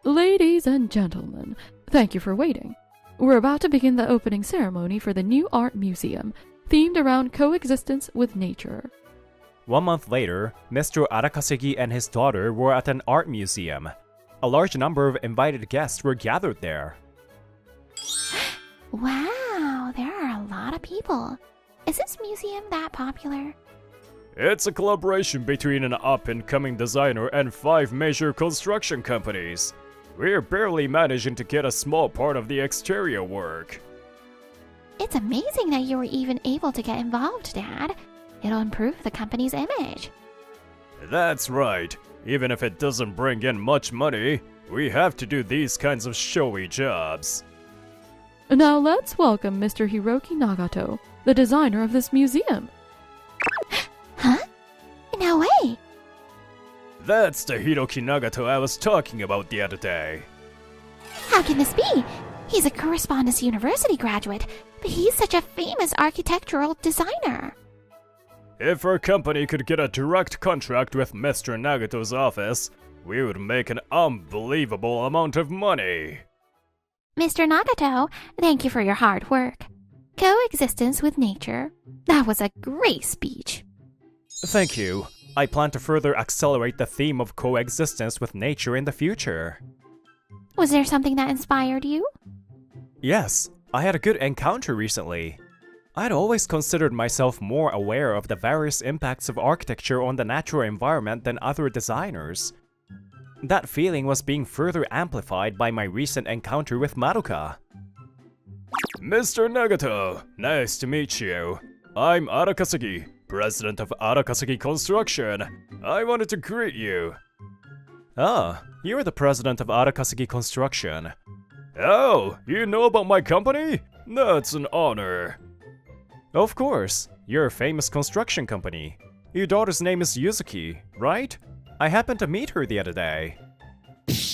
Ladies and gentlemen, thank you for waiting. We're about to begin the opening ceremony for the new art museum, themed around coexistence with nature.
1 month later, Mr. Arakasegi and his daughter were at an art museum. A large number of invited guests were gathered there.
Wow, there are a lot of people. Is this museum that popular?
It's a collaboration between an up-and-coming designer and 5 major construction companies. We're barely managing to get a small part of the exterior work.
It's amazing that you were even able to get involved, Dad. It'll improve the company's image.
That's right. Even if it doesn't bring in much money, we have to do these kinds of showy jobs.
Now let's welcome Mr. Hiroki Nagato, the designer of this museum.
Huh? No way!
That's the Hiroki Nagato I was talking about the other day.
How can this be? He's a correspondence university graduate, but he's such a famous architectural designer.
If our company could get a direct contract with Mr. Nagato's office, we would make an unbelievable amount of money.
Mr. Nagato, thank you for your hard work. Coexistence with nature. That was a great speech.
Thank you. I plan to further accelerate the theme of coexistence with nature in the future.
Was there something that inspired you?
Yes, I had a good encounter recently. I'd always considered myself more aware of the various impacts of architecture on the natural environment than other designers. That feeling was being further amplified by my recent encounter with Madoka. Mr. Nagato, nice to meet you. I'm Arakasugi, president of Arakasugi Construction. I wanted to greet you. Ah, you're the president of Arakasugi Construction. Oh, you know about my company? That's an honor. Of course, you're a famous construction company. Your daughter's name is Yuzuki, right? I happened to meet her the other day.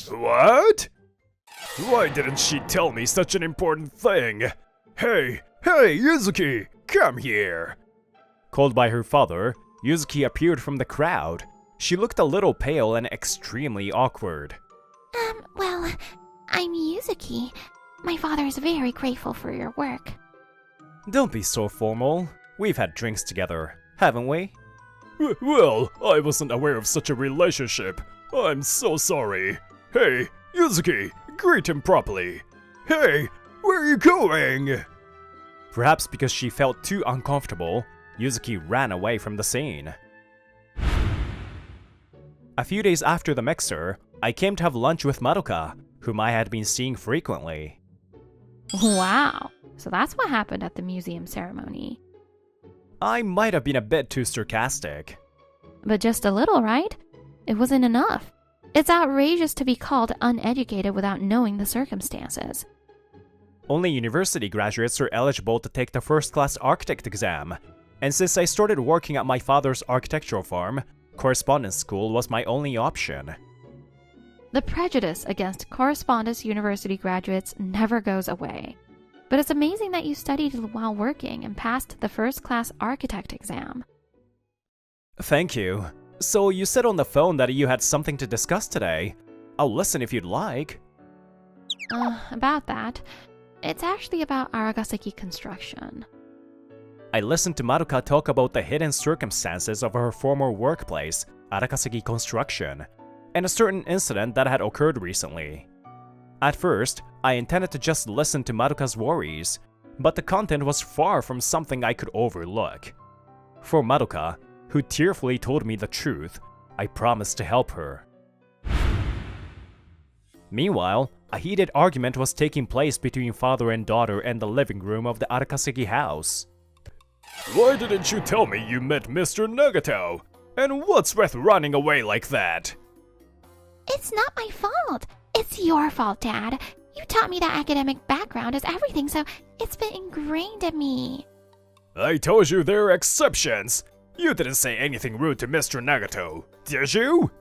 What? Why didn't she tell me such an important thing? Hey, Yuzuki, come here! Called by her father, Yuzuki appeared from the crowd. She looked a little pale and extremely awkward.
Well, I'm Yuzuki. My father is very grateful for your work.
Don't be so formal. We've had drinks together, haven't we? Well, I wasn't aware of such a relationship. I'm so sorry. Hey, Yuzuki, greet him properly. Hey, where are you going? Perhaps because she felt too uncomfortable, Yuzuki ran away from the scene. A few days after the mixer, I came to have lunch with Madoka, whom I had been seeing frequently.
Wow, so that's what happened at the museum ceremony.
I might have been a bit too sarcastic.
But just a little, right? It wasn't enough. It's outrageous to be called uneducated without knowing the circumstances.
Only university graduates are eligible to take the first-class architect exam, and since I started working at my father's architectural firm, correspondence school was my only option.
The prejudice against correspondence university graduates never goes away. But it's amazing that you studied while working and passed the first-class architect exam.
Thank you. So you said on the phone that you had something to discuss today. I'll listen if you'd like.
About that. It's actually about Arakasugi Construction.
I listened to Madoka talk about the hidden circumstances of her former workplace, Arakasugi Construction, and a certain incident that had occurred recently. At first, I intended to just listen to Madoka's worries, but the content was far from something I could overlook. For Madoka, who tearfully told me the truth, I promised to help her. Meanwhile, a heated argument was taking place between father and daughter in the living room of the Arakasugi house. Why didn't you tell me you met Mr. Nagato? And what's with running away like that?
It's not my fault. It's your fault, Dad. You taught me that academic background is everything, so it's been ingrained in me.
I told you there are exceptions. You didn't say anything rude to Mr. Nagato, did you?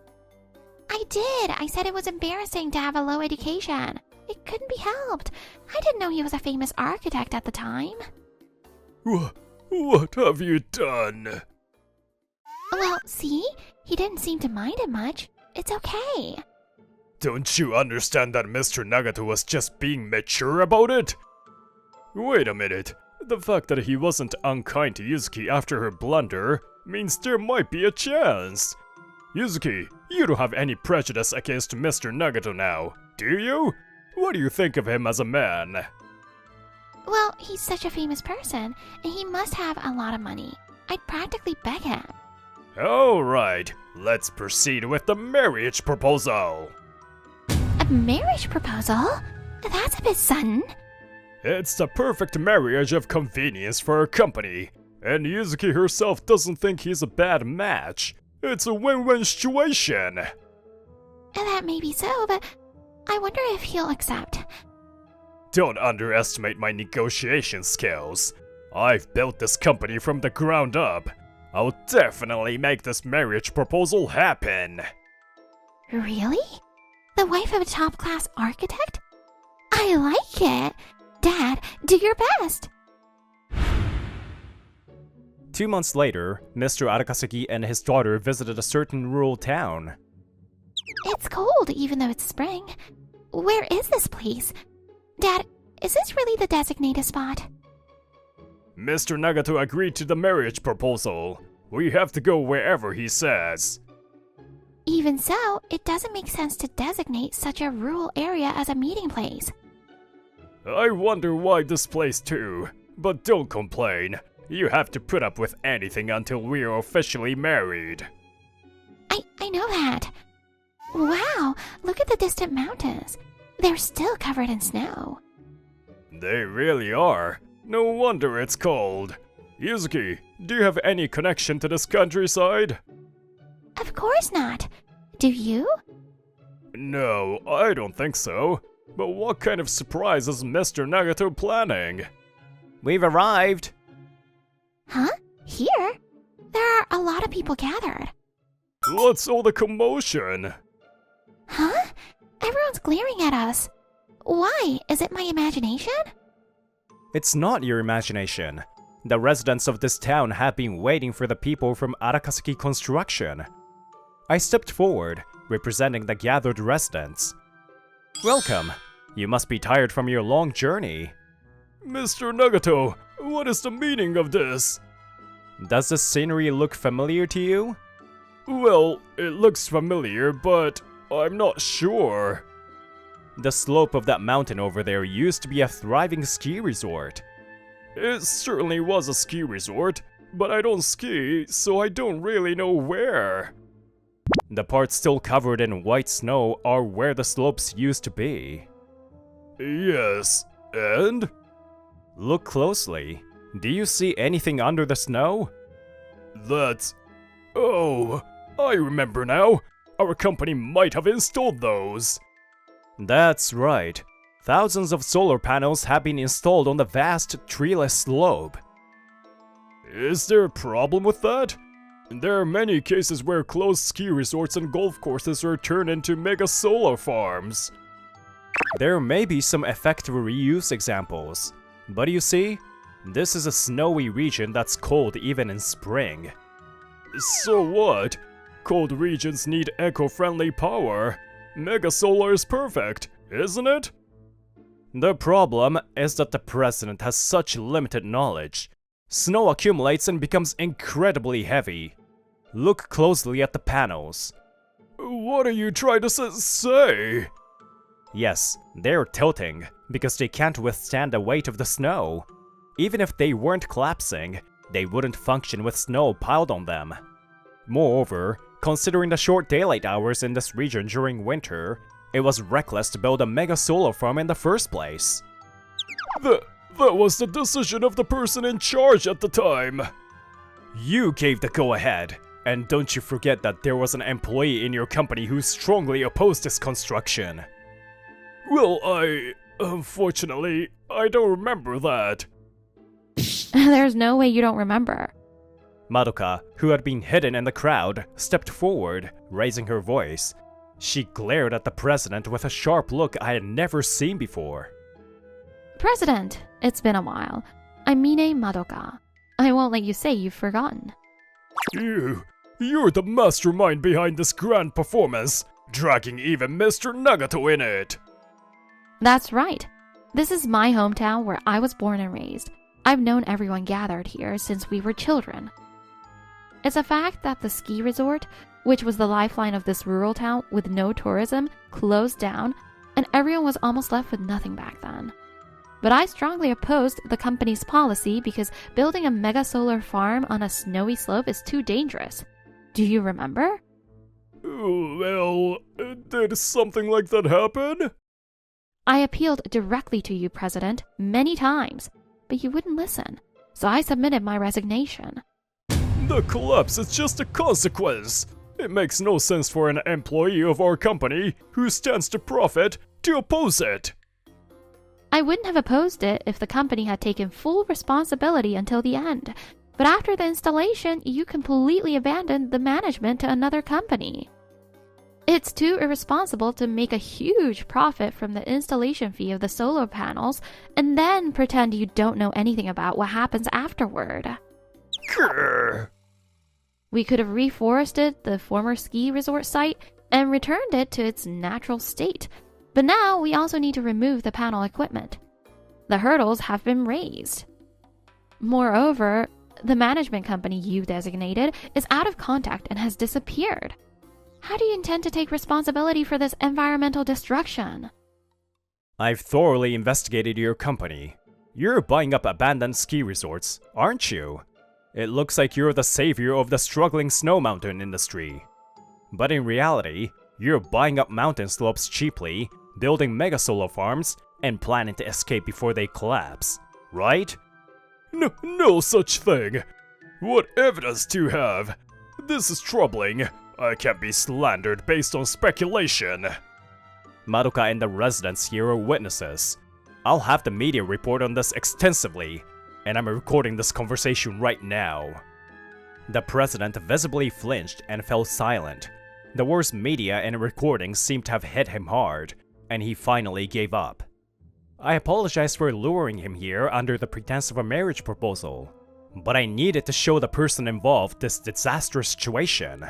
I did. I said it was embarrassing to have a low education. It couldn't be helped. I didn't know he was a famous architect at the time.
What have you done?
Well, see? He didn't seem to mind it much. It's okay.
Don't you understand that Mr. Nagato was just being mature about it? Wait a minute. The fact that he wasn't unkind to Yuzuki after her blunder means there might be a chance. Yuzuki, you don't have any prejudice against Mr. Nagato now, do you? What do you think of him as a man?
Well, he's such a famous person, and he must have a lot of money. I'd practically beg him.
Alright, let's proceed with the marriage proposal.
A marriage proposal? That's a bit sudden.
It's the perfect marriage of convenience for our company, and Yuzuki herself doesn't think he's a bad match. It's a win-win situation.
That may be so, but I wonder if he'll accept.
Don't underestimate my negotiation skills. I've built this company from the ground up. I'll definitely make this marriage proposal happen.
Really? The wife of a top-class architect? I like it. Dad, do your best.
2 months later, Mr. Arakasugi and his daughter visited a certain rural town.
It's cold, even though it's spring. Where is this place? Dad, is this really the designated spot?
Mr. Nagato agreed to the marriage proposal. We have to go wherever he says.
Even so, it doesn't make sense to designate such a rural area as a meeting place.
I wonder why this place too. But don't complain. You have to put up with anything until we are officially married.
I know that. Wow, look at the distant mountains. They're still covered in snow.
They really are. No wonder it's cold. Yuzuki, do you have any connection to this countryside?
Of course not. Do you?
No, I don't think so. But what kind of surprise is Mr. Nagato planning?
We've arrived.
Huh? Here? There are a lot of people gathered.
What's all the commotion?
Huh? Everyone's glaring at us. Why? Is it my imagination?
It's not your imagination. The residents of this town have been waiting for the people from Arakasuki Construction. I stepped forward, representing the gathered residents. Welcome. You must be tired from your long journey. Mr. Nagato, what is the meaning of this? Does this scenery look familiar to you? Well, it looks familiar, but I'm not sure. The slope of that mountain over there used to be a thriving ski resort. It certainly was a ski resort, but I don't ski, so I don't really know where. The parts still covered in white snow are where the slopes used to be. Yes, and? Look closely. Do you see anything under the snow? That's... Oh, I remember now. Our company might have installed those. That's right. Thousands of solar panels have been installed on the vast treeless slope. Is there a problem with that? There are many cases where closed ski resorts and golf courses are turned into mega solar farms. There may be some effective reuse examples, but you see, this is a snowy region that's cold even in spring. So what? Cold regions need eco-friendly power. Mega solar is perfect, isn't it? The problem is that the president has such limited knowledge. Snow accumulates and becomes incredibly heavy. Look closely at the panels. What are you trying to say? Yes, they're tilting, because they can't withstand the weight of the snow. Even if they weren't collapsing, they wouldn't function with snow piled on them. Moreover, considering the short daylight hours in this region during winter, it was reckless to build a mega solar farm in the first place. That was the decision of the person in charge at the time. You gave the go-ahead, and don't you forget that there was an employee in your company who strongly opposed this construction. Well, unfortunately, I don't remember that.
There's no way you don't remember.
Madoka, who had been hidden in the crowd, stepped forward, raising her voice. She glared at the president with a sharp look I had never seen before.
President, it's been a while. I'm Mine Madoka. I won't let you say you've forgotten.
You're the mastermind behind this grand performance, dragging even Mr. Nagato in it.
That's right. This is my hometown where I was born and raised. I've known everyone gathered here since we were children. It's a fact that the ski resort, which was the lifeline of this rural town with no tourism, closed down, and everyone was almost left with nothing back then. But I strongly opposed the company's policy because building a mega solar farm on a snowy slope is too dangerous. Do you remember?
Well, did something like that happen?
I appealed directly to you, President, many times, but you wouldn't listen, so I submitted my resignation.
The collapse is just a consequence. It makes no sense for an employee of our company, who stands to profit, to oppose it.
I wouldn't have opposed it if the company had taken full responsibility until the end, but after the installation, you completely abandoned the management to another company. It's too irresponsible to make a huge profit from the installation fee of the solar panels and then pretend you don't know anything about what happens afterward.
Grr.
We could have reforested the former ski resort site and returned it to its natural state, but now we also need to remove the panel equipment. The hurdles have been raised. Moreover, the management company you designated is out of contact and has disappeared. How do you intend to take responsibility for this environmental destruction?
I've thoroughly investigated your company. You're buying up abandoned ski resorts, aren't you? It looks like you're the savior of the struggling snow mountain industry. But in reality, you're buying up mountain slopes cheaply, building mega solar farms, and planning to escape before they collapse, right? No such thing. What evidence do you have? This is troubling. I can't be slandered based on speculation. Madoka and the residents here are witnesses. I'll have the media report on this extensively, and I'm recording this conversation right now. The president visibly flinched and fell silent. The worst media and recordings seemed to have hit him hard, and he finally gave up. I apologize for luring him here under the pretense of a marriage proposal, but I needed to show the person involved this disastrous situation.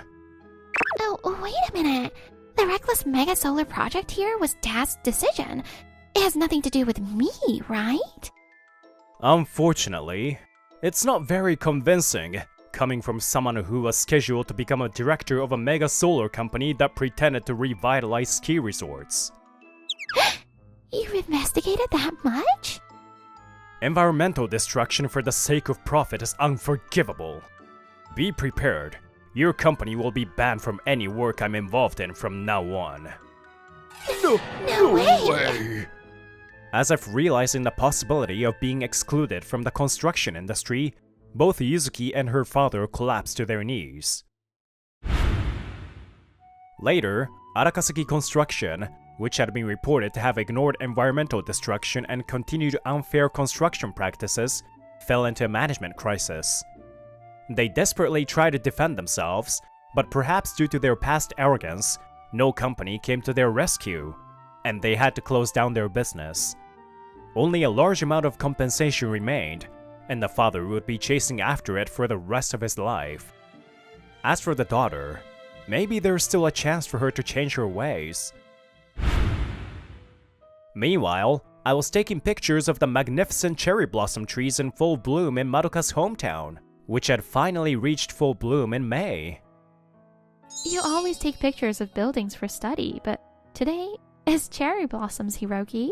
Oh, wait a minute. The reckless mega solar project here was Dad's decision. It has nothing to do with me, right?
Unfortunately, it's not very convincing, coming from someone who was scheduled to become a director of a mega solar company that pretended to revitalize ski resorts.
You've investigated that much?
Environmental destruction for the sake of profit is unforgivable. Be prepared. Your company will be banned from any work I'm involved in from now on.
No way!
As if realizing the possibility of being excluded from the construction industry, both Yuzuki and her father collapsed to their knees. Later, Arakasugi Construction, which had been reported to have ignored environmental destruction and continued unfair construction practices, fell into a management crisis. They desperately tried to defend themselves, but perhaps due to their past arrogance, no company came to their rescue, and they had to close down their business. Only a large amount of compensation remained, and the father would be chasing after it for the rest of his life. As for the daughter, maybe there's still a chance for her to change her ways. Meanwhile, I was taking pictures of the magnificent cherry blossom trees in full bloom in Madoka's hometown, which had finally reached full bloom in May.
You always take pictures of buildings for study, but today is cherry blossoms, Hiroki.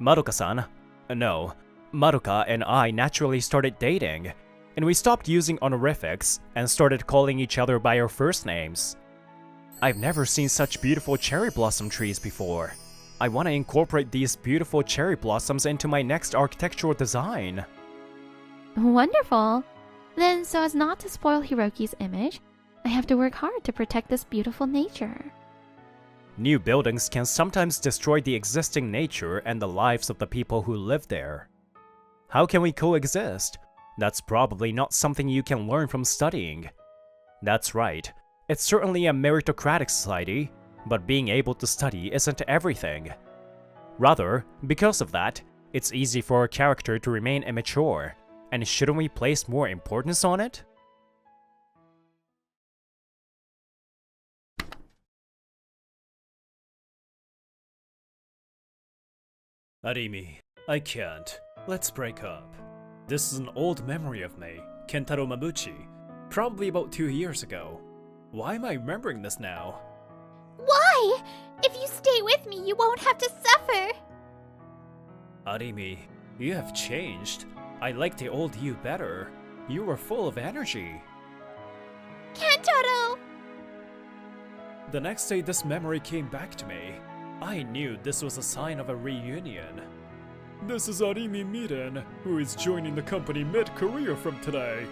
Madoka-san, no, Madoka and I naturally started dating, and we stopped using honorifics and started calling each other by our first names. I've never seen such beautiful cherry blossom trees before. I want to incorporate these beautiful cherry blossoms into my next architectural design.
Wonderful! Then, so as not to spoil Hiroki's image, I have to work hard to protect this beautiful nature.
New buildings can sometimes destroy the existing nature and the lives of the people who live there. How can we coexist? That's probably not something you can learn from studying. That's right, it's certainly a meritocratic society, but being able to study isn't everything. Rather, because of that, it's easy for a character to remain immature, and shouldn't we place more importance on it? Arimi, I can't. Let's break up. This is an old memory of me, Kentaro Mabuchi, probably about 2 years ago. Why am I remembering this now?
Why? If you stay with me, you won't have to suffer.
Arimi, you have changed. I like the old you better. You were full of energy.
Kentaro!
The next day this memory came back to me. I knew this was a sign of a reunion. This is Arimi Miren, who is joining the company mid-career from today.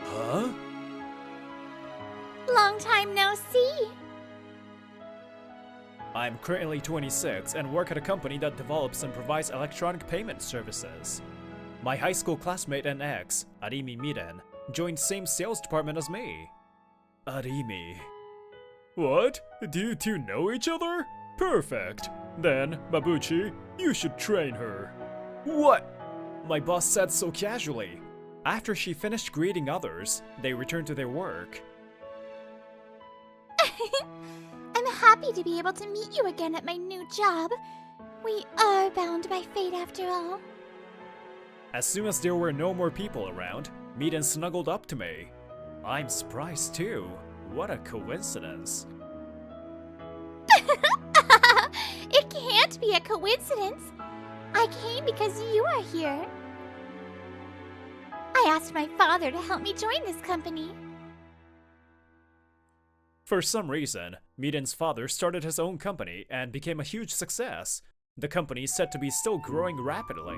Huh?
Long time no see.
I'm currently 26 and work at a company that develops and provides electronic payment services. My high school classmate and ex, Arimi Miren, joined same sales department as me. Arimi. What? Do you two know each other? Perfect. Then, Mabuchi, you should train her. What? My boss said so casually. After she finished greeting others, they returned to their work.
I'm happy to be able to meet you again at my new job. We are bound by fate after all.
As soon as there were no more people around, Miden snuggled up to me. I'm surprised too. What a coincidence.
It can't be a coincidence. I came because you are here. I asked my father to help me join this company.
For some reason, Miden's father started his own company and became a huge success. The company is said to be still growing rapidly.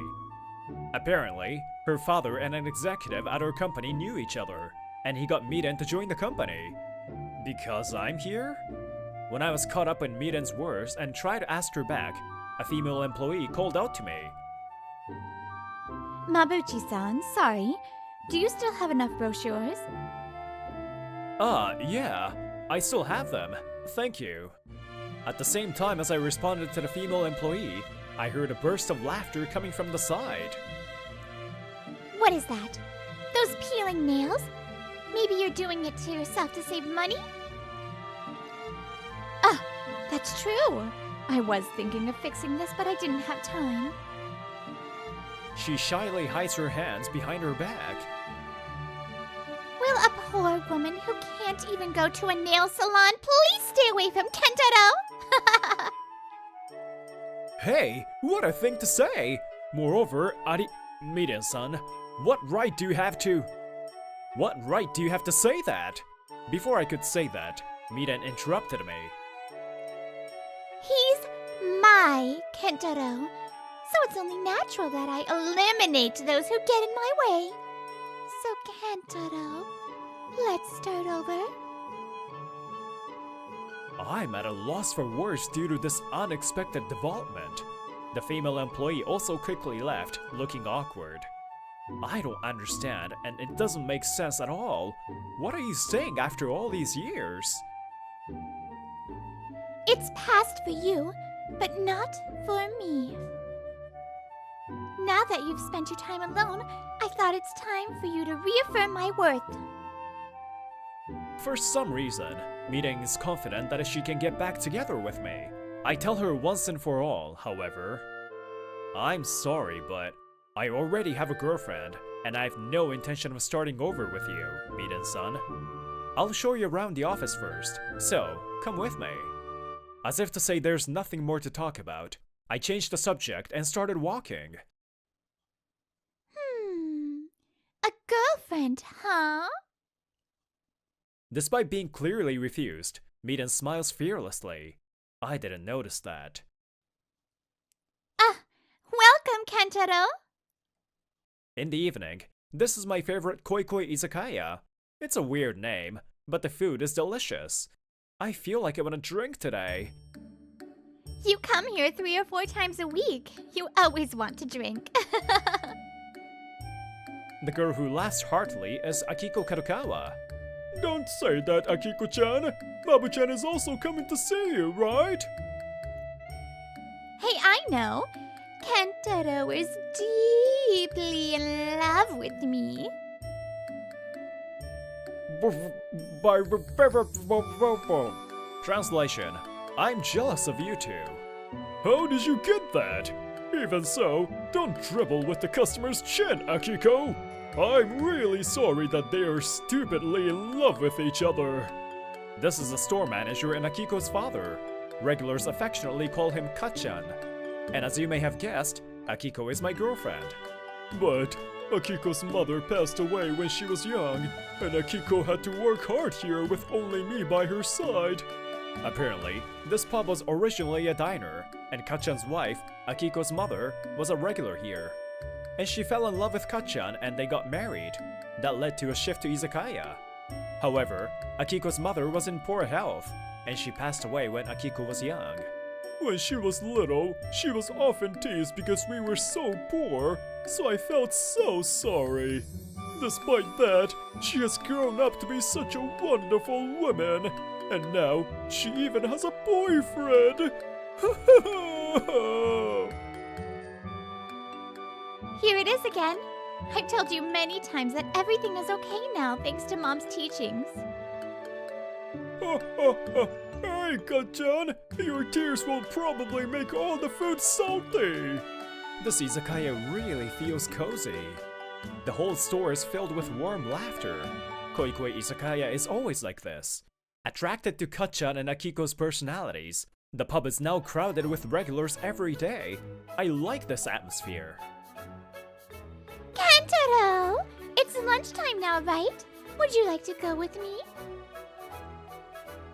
Apparently, her father and an executive at her company knew each other, and he got Miden to join the company. Because I'm here? When I was caught up in Miden's words and tried to ask her back, a female employee called out to me.
Mabuchi-san, sorry. Do you still have enough brochures?
Yeah, I still have them. Thank you. At the same time as I responded to the female employee, I heard a burst of laughter coming from the side.
What is that? Those peeling nails? Maybe you're doing it to yourself to save money? Ah, that's true. I was thinking of fixing this, but I didn't have time.
She shyly hides her hands behind her back.
Will a poor woman who can't even go to a nail salon please stay away from Kentaro?
Hey, what a thing to say! Moreover, Miden-san, what right do you have to say that? Before I could say that, Miden interrupted me.
He's my Kentaro, so it's only natural that I eliminate those who get in my way. So Kentaro, let's start over.
I'm at a loss for words due to this unexpected development. The female employee also quickly left, looking awkward. I don't understand, and it doesn't make sense at all. What are you saying after all these years?
It's past for you, but not for me. Now that you've spent your time alone, I thought it's time for you to reaffirm my worth.
For some reason, Miden is confident that she can get back together with me. I tell her once and for all, however. I'm sorry, but I already have a girlfriend, and I have no intention of starting over with you, Miden-san. I'll show you around the office first, so come with me. As if to say there's nothing more to talk about, I changed the subject and started walking.
A girlfriend, huh?
Despite being clearly refused, Miden smiles fearlessly. I didn't notice that.
Welcome, Kentaro.
In the evening, this is my favorite koi izakaya. It's a weird name, but the food is delicious. I feel like I want to drink today.
You come here 3 or 4 times a week. You always want to drink.
The girl who laughs heartily is Akiko Kadokawa.
Don't say that, Akiko-chan. Babu-chan is also coming to see you, right?
Hey, I know. Kentaro is deeply in love with me.
Translation: I'm jealous of you two.
How did you get that? Even so, don't dribble with the customer's chin, Akiko. I'm really sorry that they are stupidly in love with each other.
This is the store manager and Akiko's father. Regulars affectionately call him Kachan. And as you may have guessed, Akiko is my girlfriend.
But Akiko's mother passed away when she was young, and Akiko had to work hard here with only me by her side.
Apparently, this pub was originally a diner, and Kachan's wife, Akiko's mother, was a regular here. And she fell in love with Kachan and they got married. That led to a shift to izakaya. However, Akiko's mother was in poor health, and she passed away when Akiko was young.
When she was little, she was often teased because we were so poor, so I felt so sorry. Despite that, she has grown up to be such a wonderful woman, and now she even has a boyfriend.
Here it is again. I've told you many times that everything is okay now thanks to Mom's teachings.
Hey, Kachan, your tears will probably make all the food salty.
This izakaya really feels cozy. The whole store is filled with warm laughter. Koikoi Izakaya is always like this. Attracted to Kachan and Akiko's personalities, the pub is now crowded with regulars every day. I like this atmosphere.
Kentaro! It's lunchtime now, right? Would you like to go with me?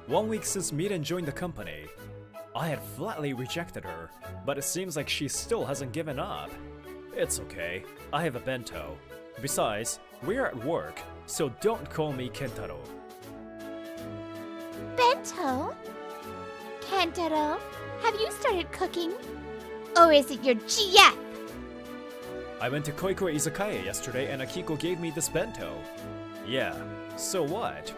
1 week since Miden joined the company. I had flatly rejected her, but it seems like she still hasn't given up. It's okay, I have a bento. Besides, we're at work, so don't call me Kentaro.
Bento? Kentaro, have you started cooking? Or is it your GF?
I went to Koikoi Izakaya yesterday and Akiko gave me this bento. Yeah, so what?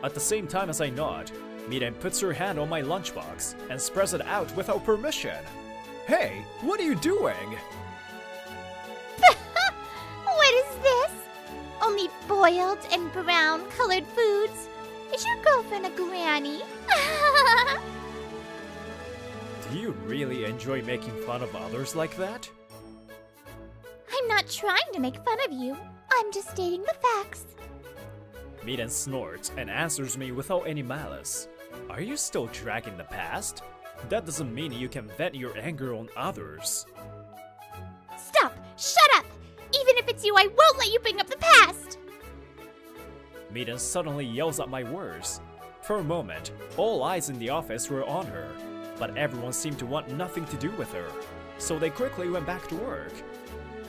At the same time as I nod, Miden puts her hand on my lunchbox and spreads it out without permission. Hey, what are you doing?
What is this? Only boiled and brown colored foods? Is your girlfriend a granny?
Do you really enjoy making fun of others like that?
I'm not trying to make fun of you. I'm just stating the facts.
Miden snorts and answers me without any malice. Are you still dragging the past? That doesn't mean you can vent your anger on others.
Stop! Shut up! Even if it's you, I won't let you bring up the past!
Miden suddenly yells at my words. For a moment, all eyes in the office were on her, but everyone seemed to want nothing to do with her, so they quickly went back to work.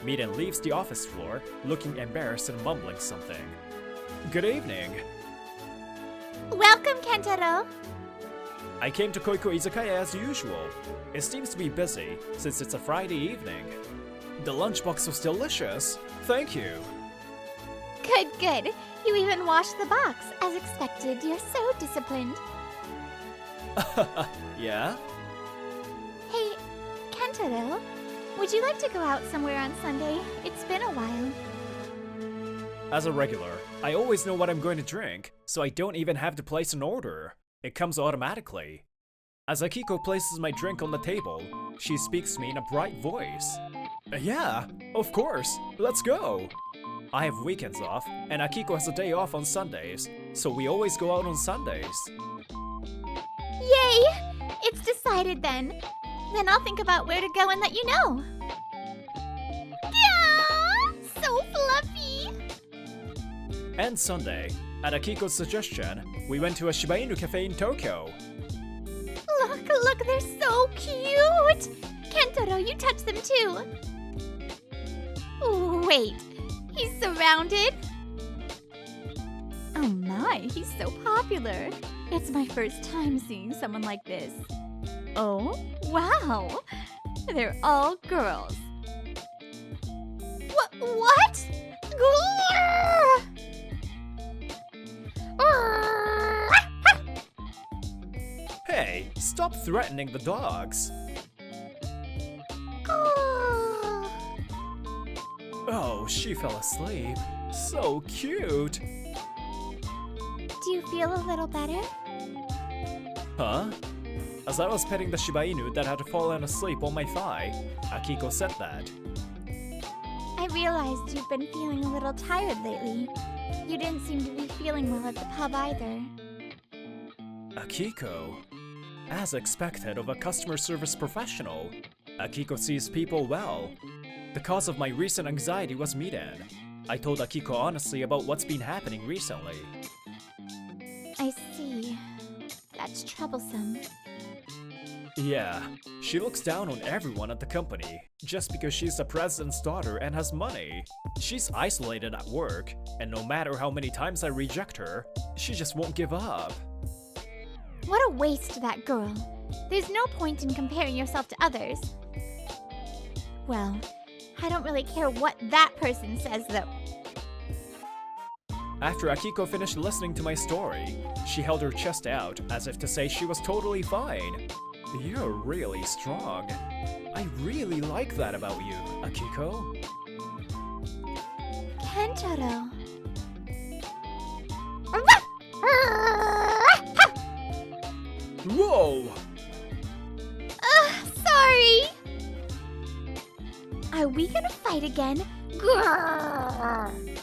Miden leaves the office floor, looking embarrassed and mumbling something. Good evening.
Welcome, Kentaro.
I came to Koikoi Izakaya as usual. It seems to be busy, since it's a Friday evening. The lunchbox was delicious. Thank you.
Good, good. You even washed the box. As expected, you're so disciplined.
Yeah?
Hey, Kentaro, would you like to go out somewhere on Sunday? It's been a while.
As a regular, I always know what I'm going to drink, so I don't even have to place an order. It comes automatically. As Akiko places my drink on the table, she speaks to me in a bright voice. Yeah, of course, let's go. I have weekends off, and Akiko has a day off on Sundays, so we always go out on Sundays.
Yay! It's decided then. Then I'll think about where to go and let you know. Yeah, so fluffy!
And Sunday, at Akiko's suggestion, we went to a Shiba Inu cafe in Tokyo.
Look, they're so cute! Kentaro, you touch them too. Wait, he's surrounded? Oh my, he's so popular. It's my first time seeing someone like this. Oh, wow! They're all girls. What?
Hey, stop threatening the dogs. Oh, she fell asleep. So cute.
Do you feel a little better?
Huh? As I was petting the Shiba Inu that had fallen asleep on my thigh, Akiko said that.
I realized you've been feeling a little tired lately. You didn't seem to be feeling well at the pub either.
Akiko. As expected of a customer service professional, Akiko sees people well. The cause of my recent anxiety was Miden. I told Akiko honestly about what's been happening recently.
I see. That's troublesome.
Yeah, she looks down on everyone at the company, just because she's the president's daughter and has money. She's isolated at work, and no matter how many times I reject her, she just won't give up.
What a waste, that girl. There's no point in comparing yourself to others. Well, I don't really care what that person says, though.
After Akiko finished listening to my story, she held her chest out as if to say she was totally fine. You're really strong. I really like that about you, Akiko.
Kentaro.
Whoa!
Sorry! Are we gonna fight again? Grrr.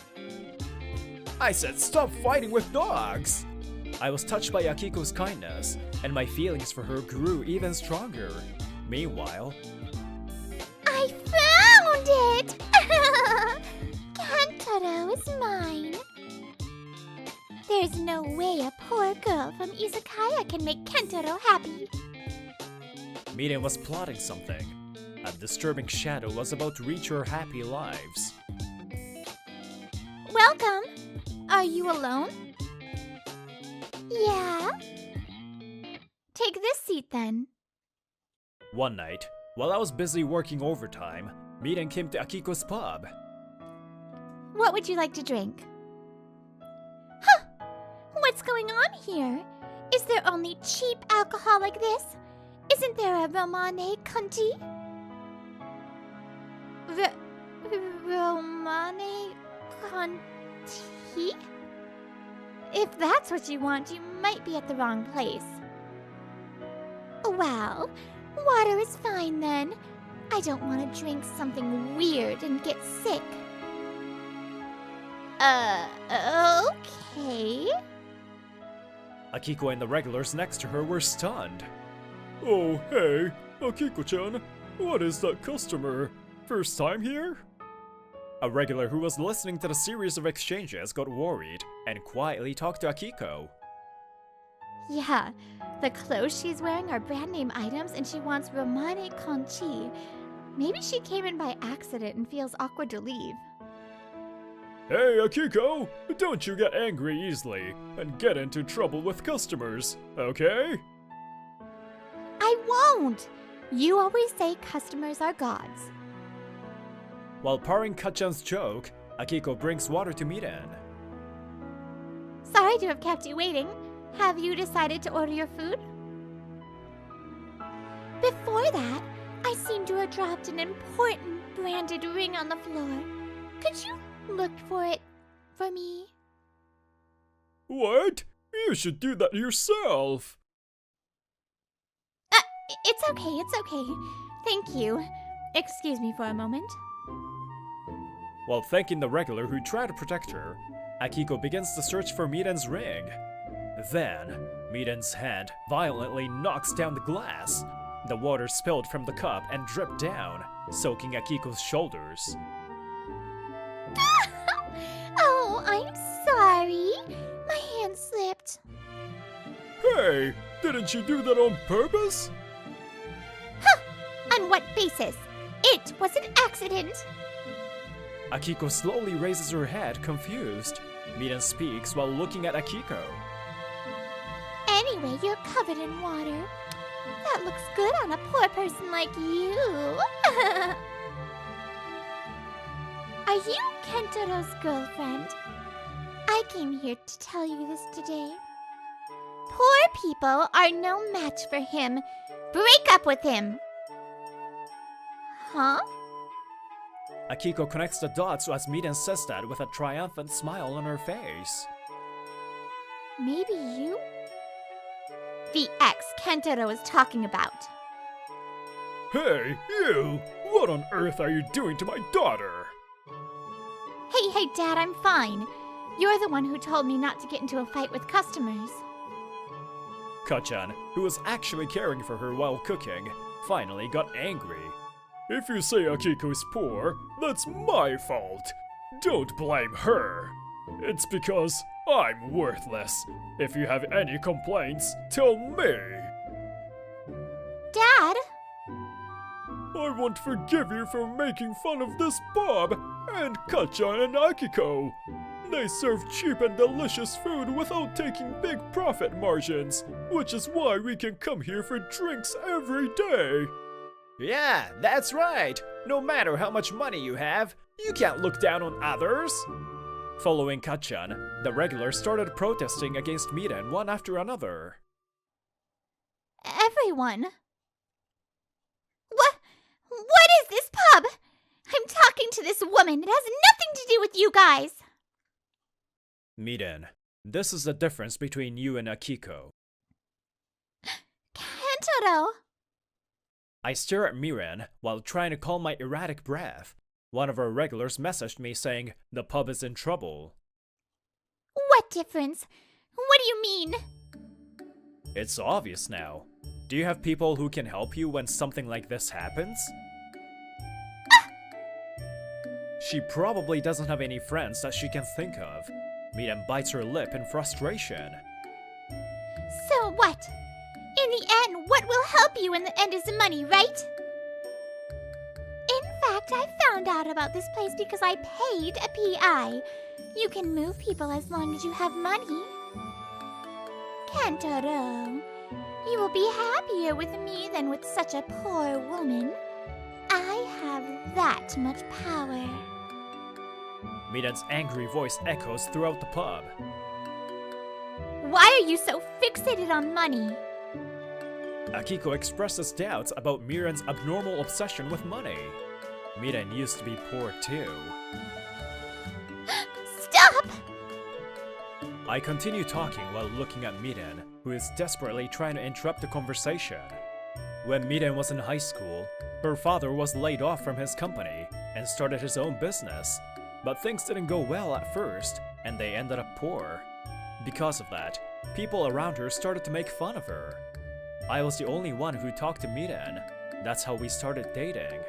I said stop fighting with dogs! I was touched by Akiko's kindness, and my feelings for her grew even stronger. Meanwhile,
I found it! Kantaro is mine. There's no way a poor girl from Izakaya can make Kentaro happy.
Miden was plotting something. A disturbing shadow was about to reach our happy lives.
Welcome. Are you alone? Yeah. Take this seat then.
One night, while I was busy working overtime, Miden came to Akiko's pub.
What would you like to drink? Huh! What's going on here? Is there only cheap alcohol like this? Isn't there a Romane Conti? Romane Conti? If that's what you want, you might be at the wrong place. Well, water is fine then. I don't want to drink something weird and get sick. Okay.
Akiko and the regulars next to her were stunned.
Oh, hey, Akiko-chan, what is that customer? First time here?
A regular who was listening to the series of exchanges got worried and quietly talked to Akiko.
Yeah, the clothes she's wearing are brand name items and she wants Romane Conchi. Maybe she came in by accident and feels awkward to leave.
Hey, Akiko, don't you get angry easily and get into trouble with customers, okay?
I won't! You always say customers are gods.
While parring Kachan's joke, Akiko brings water to Miden.
Sorry to have kept you waiting. Have you decided to order your food? Before that, I seem to have dropped an important branded ring on the floor. Could you look for it for me?
What? You should do that yourself.
It's okay. Thank you. Excuse me for a moment.
While thanking the regular who tried to protect her, Akiko begins to search for Miden's ring. Then, Miden's hand violently knocks down the glass. The water spilled from the cup and dripped down, soaking Akiko's shoulders.
Oh, I'm sorry. My hand slipped.
Hey, didn't you do that on purpose?
On what basis? It was an accident.
Akiko slowly raises her head, confused. Miden speaks while looking at Akiko.
Anyway, you're covered in water. That looks good on a poor person like you. Are you Kentaro's girlfriend? I came here to tell you this today. Poor people are no match for him. Break up with him. Huh?
Akiko connects the dots as Miden says that with a triumphant smile on her face.
Maybe you? The ex Kentaro is talking about.
Hey, you! What on earth are you doing to my daughter?
Hey, Dad, I'm fine. You're the one who told me not to get into a fight with customers.
Kachan, who was actually caring for her while cooking, finally got angry.
If you say Akiko's poor, that's my fault. Don't blame her. It's because I'm worthless. If you have any complaints, tell me.
Dad?
I won't forgive you for making fun of this pub and Kachan and Akiko. They serve cheap and delicious food without taking big profit margins, which is why we can come here for drinks every day.
Yeah, that's right! No matter how much money you have, you can't look down on others! Following Kachan, the regulars started protesting against Miden one after another.
Everyone? What is this pub? I'm talking to this woman. It has nothing to do with you guys.
Miden, this is the difference between you and Akiko.
Kentaro.
I stare at Miren while trying to calm my erratic breath. One of our regulars messaged me saying the pub is in trouble.
What difference? What do you mean?
It's obvious now. Do you have people who can help you when something like this happens? She probably doesn't have any friends that she can think of. Miren bites her lip in frustration.
So what? In the end, what will help you in the end is the money, right? In fact, I found out about this place because I paid a PI. You can move people as long as you have money. Kentaro, you will be happier with me than with such a poor woman. I have that much power.
Miren's angry voice echoes throughout the pub.
Why are you so fixated on money?
Akiko expresses doubts about Miren's abnormal obsession with money. Miren used to be poor too.
Stop!
I continue talking while looking at Miren, who is desperately trying to interrupt the conversation. When Miren was in high school, her father was laid off from his company and started his own business. But things didn't go well at first, and they ended up poor. Because of that, people around her started to make fun of her. I was the only one who talked to Miren. That's how we started dating.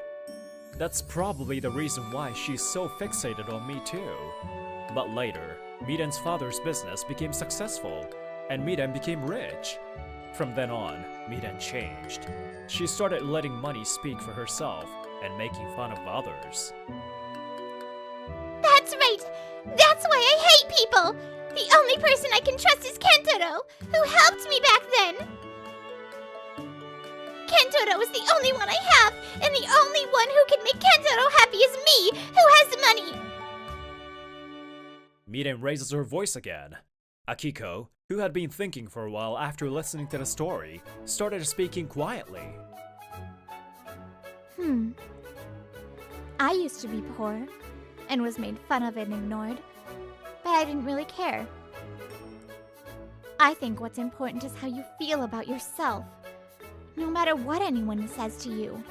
That's probably the reason why she's so fixated on me too. But later, Miren's father's business became successful, and Miren became rich. From then on, Miren changed. She started letting money speak for herself and making fun of others.
That's right! That's why I hate people! The only person I can trust is Kentaro, who helped me back then! Kentaro is the only one I have, and the only one who can make Kentaro happy is me, who has the money!
Miren raises her voice again. Akiko, who had been thinking for a while after listening to the story, started speaking quietly.
I used to be poor, and was made fun of and ignored, but I didn't really care. I think what's important is how you feel about yourself, no matter what anyone says to you.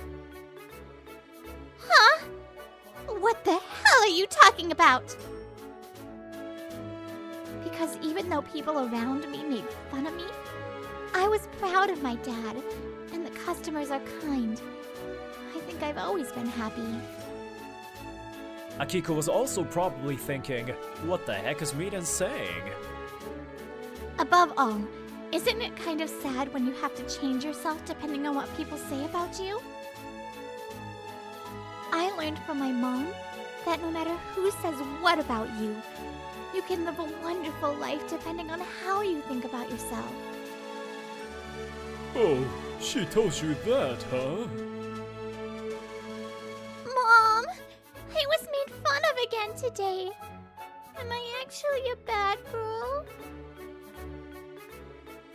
Huh? What the hell are you talking about? Because even though people around me made fun of me, I was proud of my dad, and the customers are kind. I think I've always been happy.
Akiko was also probably thinking, what the heck is Miren saying?
Above all, isn't it kind of sad when you have to change yourself depending on what people say about you? I learned from my mom that no matter who says what about you, you can live a wonderful life depending on how you think about yourself.
Oh, she tells you that, huh?
Mom, I was made fun of again today. Am I actually a bad girl?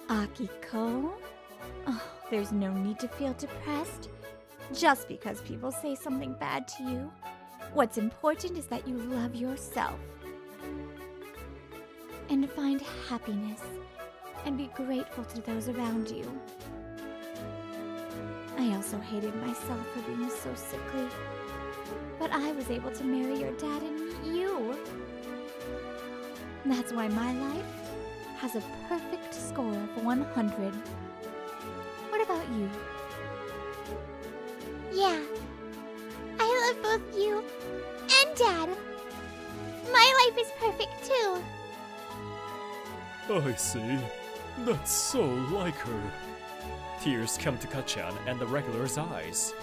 Akiko? Oh, there's no need to feel depressed just because people say something bad to you. What's important is that you love yourself and find happiness and be grateful to those around you. I also hated myself for being so sickly, but I was able to marry your dad and meet you. That's why my life has a perfect score of 100. What about you? Yeah, I love both you and Dad. My life is perfect too.
I see. That's so like her.
Tears come to Kachan and the regular's eyes.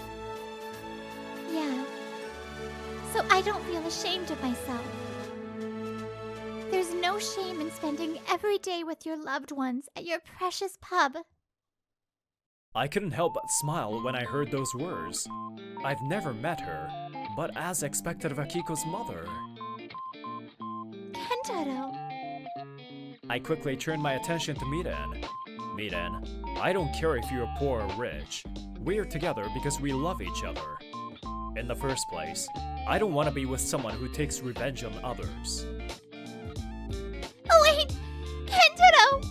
Yeah, so I don't feel ashamed of myself. There's no shame in spending every day with your loved ones at your precious pub.
I couldn't help but smile when I heard those words. I've never met her, but as expected of Akiko's mother.
Kentaro.
I quickly turned my attention to Miren. Miren, I don't care if you're poor or rich. We're together because we love each other. In the first place, I don't want to be with someone who takes revenge on others.
Wait! Kentaro!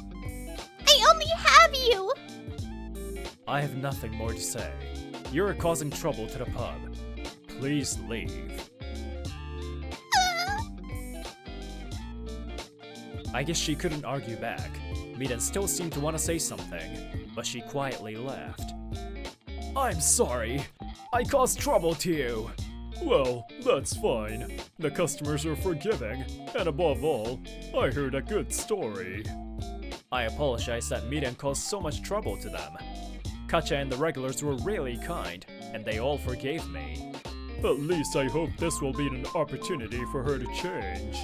I only have you!
I have nothing more to say. You're causing trouble to the pub. Please leave. I guess she couldn't argue back. Miden still seemed to want to say something, but she quietly left. I'm sorry. I caused trouble to you.
Well, that's fine. The customers are forgiving, and above all, I heard a good story.
I apologize that Miden caused so much trouble to them. Katja and the regulars were really kind, and they all forgave me.
At least I hope this will be an opportunity for her to change.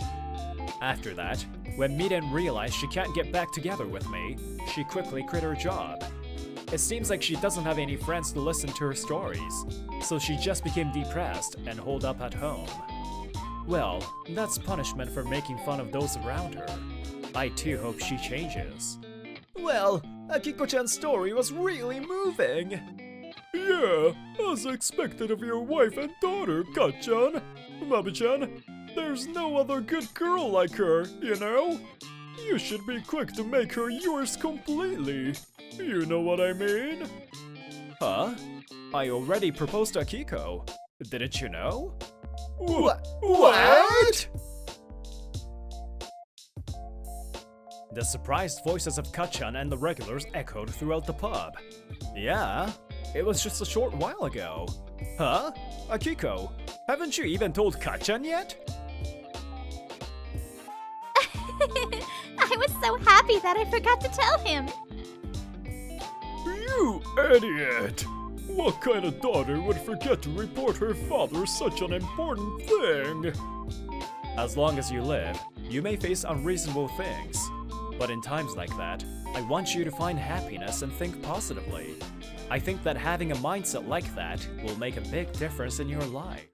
After that, when Miden realized she can't get back together with me, she quickly quit her job. It seems like she doesn't have any friends to listen to her stories, so she just became depressed and holed up at home. Well, that's punishment for making fun of those around her. I too hope she changes.
Well, Akiko-chan's story was really moving. Yeah, as expected of your wife and daughter, Kat-chan. Mabi-chan, there's no other good girl like her, you know? You should be quick to make her yours completely. You know what I mean?
Huh? I already proposed to Akiko. Didn't you know?
What?
The surprised voices of Katchan and the regulars echoed throughout the pub. Yeah, it was just a short while ago. Huh? Akiko, haven't you even told Katchan yet?
I was so happy that I forgot to tell him.
You idiot! What kind of daughter would forget to report her father such an important thing?
As long as you live, you may face unreasonable things. But in times like that, I want you to find happiness and think positively. I think that having a mindset like that will make a big difference in your life.